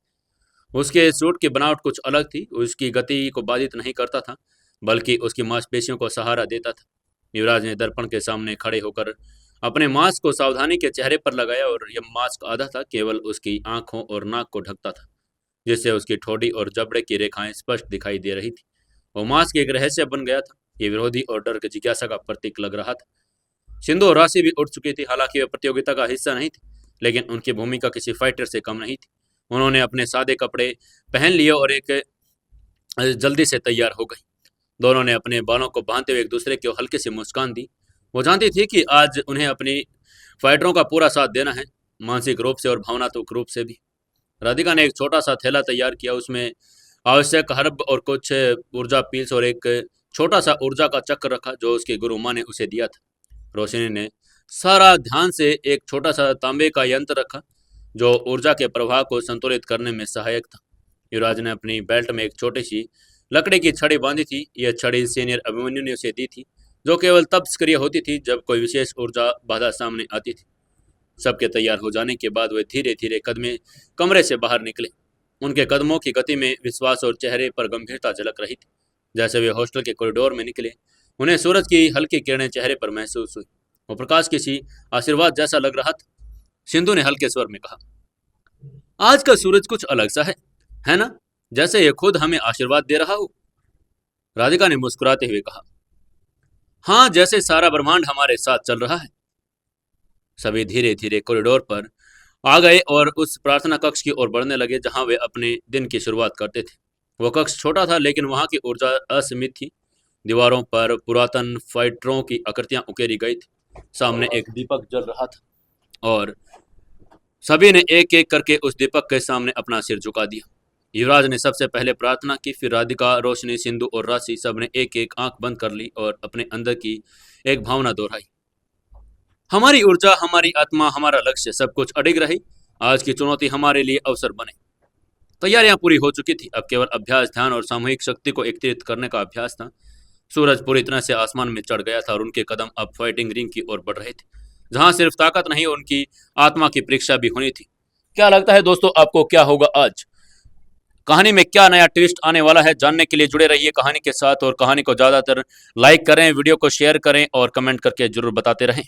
[SPEAKER 1] उसके सूट की बनावट कुछ अलग थी। उसकी गति को बाधित नहीं करता था, बल्कि उसकी मांसपेशियों को सहारा देता था। युवराज ने दर्पण के सामने खड़े होकर अपने मास्क को सावधानी के चेहरे पर लगाया, और यह मास्क आधा था, केवल उसकी आंखों और नाक को ढकता था, जिससे उसकी ठोड़ी और जबड़े की रेखाएं स्पष्ट दिखाई दे रही थी। वो मास्क एक रहस्य बन गया था। ये विरोधी और डर की जिज्ञासा का प्रतीक लग रहा था। सिंधु और राशि भी उठ चुकी थी। हालांकि वे प्रतियोगिता का हिस्सा नहीं थी, लेकिन उनकी भूमिका किसी फाइटर से कम नहीं थी। उन्होंने अपने सादे कपड़े पहन लिए और एक जल्दी से तैयार हो गई। दोनों ने अपने बालों को बांधते हुए एक दूसरे को हल्की सी मुस्कान दी। वो जानती थी कि आज उन्हें अपनी फाइटरों का पूरा साथ देना है, मानसिक रूप से और भावनात्मक रूप से भी। राधिका ने एक छोटा सा थैला तैयार किया। उसमें आवश्यक हर्ब और कुछ ऊर्जा पील्स और एक छोटा सा ऊर्जा का चक्र रखा, जो उसकी गुरु माँ ने उसे दिया था। रोशनी ने सारा ध्यान से एक छोटा सा तांबे का यंत्र रखा, जो ऊर्जा के प्रवाह को संतुलित करने में सहायक था। युवराज ने अपनी बेल्ट में एक छोटी सी लकड़ी की छड़ी बांधी थी। यह छड़ी सीनियर अभिमन्यु ने उसे दी थी, जो केवल तब सक्रिय होती थी जब कोई विशेष ऊर्जा बाधा सामने आती थी। सबके तैयार हो जाने के बाद वे धीरे धीरे कदमे कमरे से बाहर निकले। उनके कदमों की गति में विश्वास और चेहरे पर गंभीरता झलक रही थी। जैसे वे हॉस्टल के कॉरिडोर में निकले, उन्हें सूरज की हल्की किरणें चेहरे पर महसूस हुई। वो प्रकाश किसी आशीर्वाद जैसा लग रहा था। सिंधु ने हल्के स्वर में कहा, आज का सूरज कुछ अलग सा है ना? जैसे ये खुद हमें आशीर्वाद दे रहा हो। राधिका ने मुस्कुराते हुए कहा, हाँ, जैसे सारा ब्रह्मांड हमारे साथ चल रहा है। सभी धीरे धीरे कॉरिडोर पर आ गए और उस प्रार्थना कक्ष की ओर बढ़ने लगे, जहां वे अपने दिन की शुरुआत करते थे। वो कक्ष छोटा था, लेकिन वहां की ऊर्जा असीमित थी। दीवारों पर पुरातन फाइटरों की आकृतियां उकेरी गई थी। सामने एक दीपक जल रहा था और सभी ने एक एक करके उस दीपक के सामने अपना सिर झुका दिया। युवराज ने सबसे पहले प्रार्थना की, फिर राधिका, रोशनी, सिंधु और राशि सबने एक एक आंख बंद कर ली और अपने अंदर की एक भावना दोहराई। हमारी ऊर्जा, हमारी आत्मा, हमारा लक्ष्य, सब कुछ अडिग रही। आज की चुनौती हमारे लिए अवसर बने। तैयारियां पूरी हो चुकी थी। अब केवल अभ्यास, ध्यान और सामूहिक शक्ति को एकत्रित करने का अभ्यास था। सूरज पूरी तरह से आसमान में चढ़ गया था और उनके कदम अब फाइटिंग रिंग की ओर बढ़ रहे थे, जहां सिर्फ ताकत नहीं उनकी आत्मा की परीक्षा भी होनी थी। क्या लगता है दोस्तों आपको, क्या होगा आज कहानी में, क्या नया ट्विस्ट आने वाला है? जानने के लिए जुड़े रहिए कहानी के साथ और कहानी को ज़्यादातर लाइक करें, वीडियो को शेयर करें और कमेंट करके जरूर बताते रहें।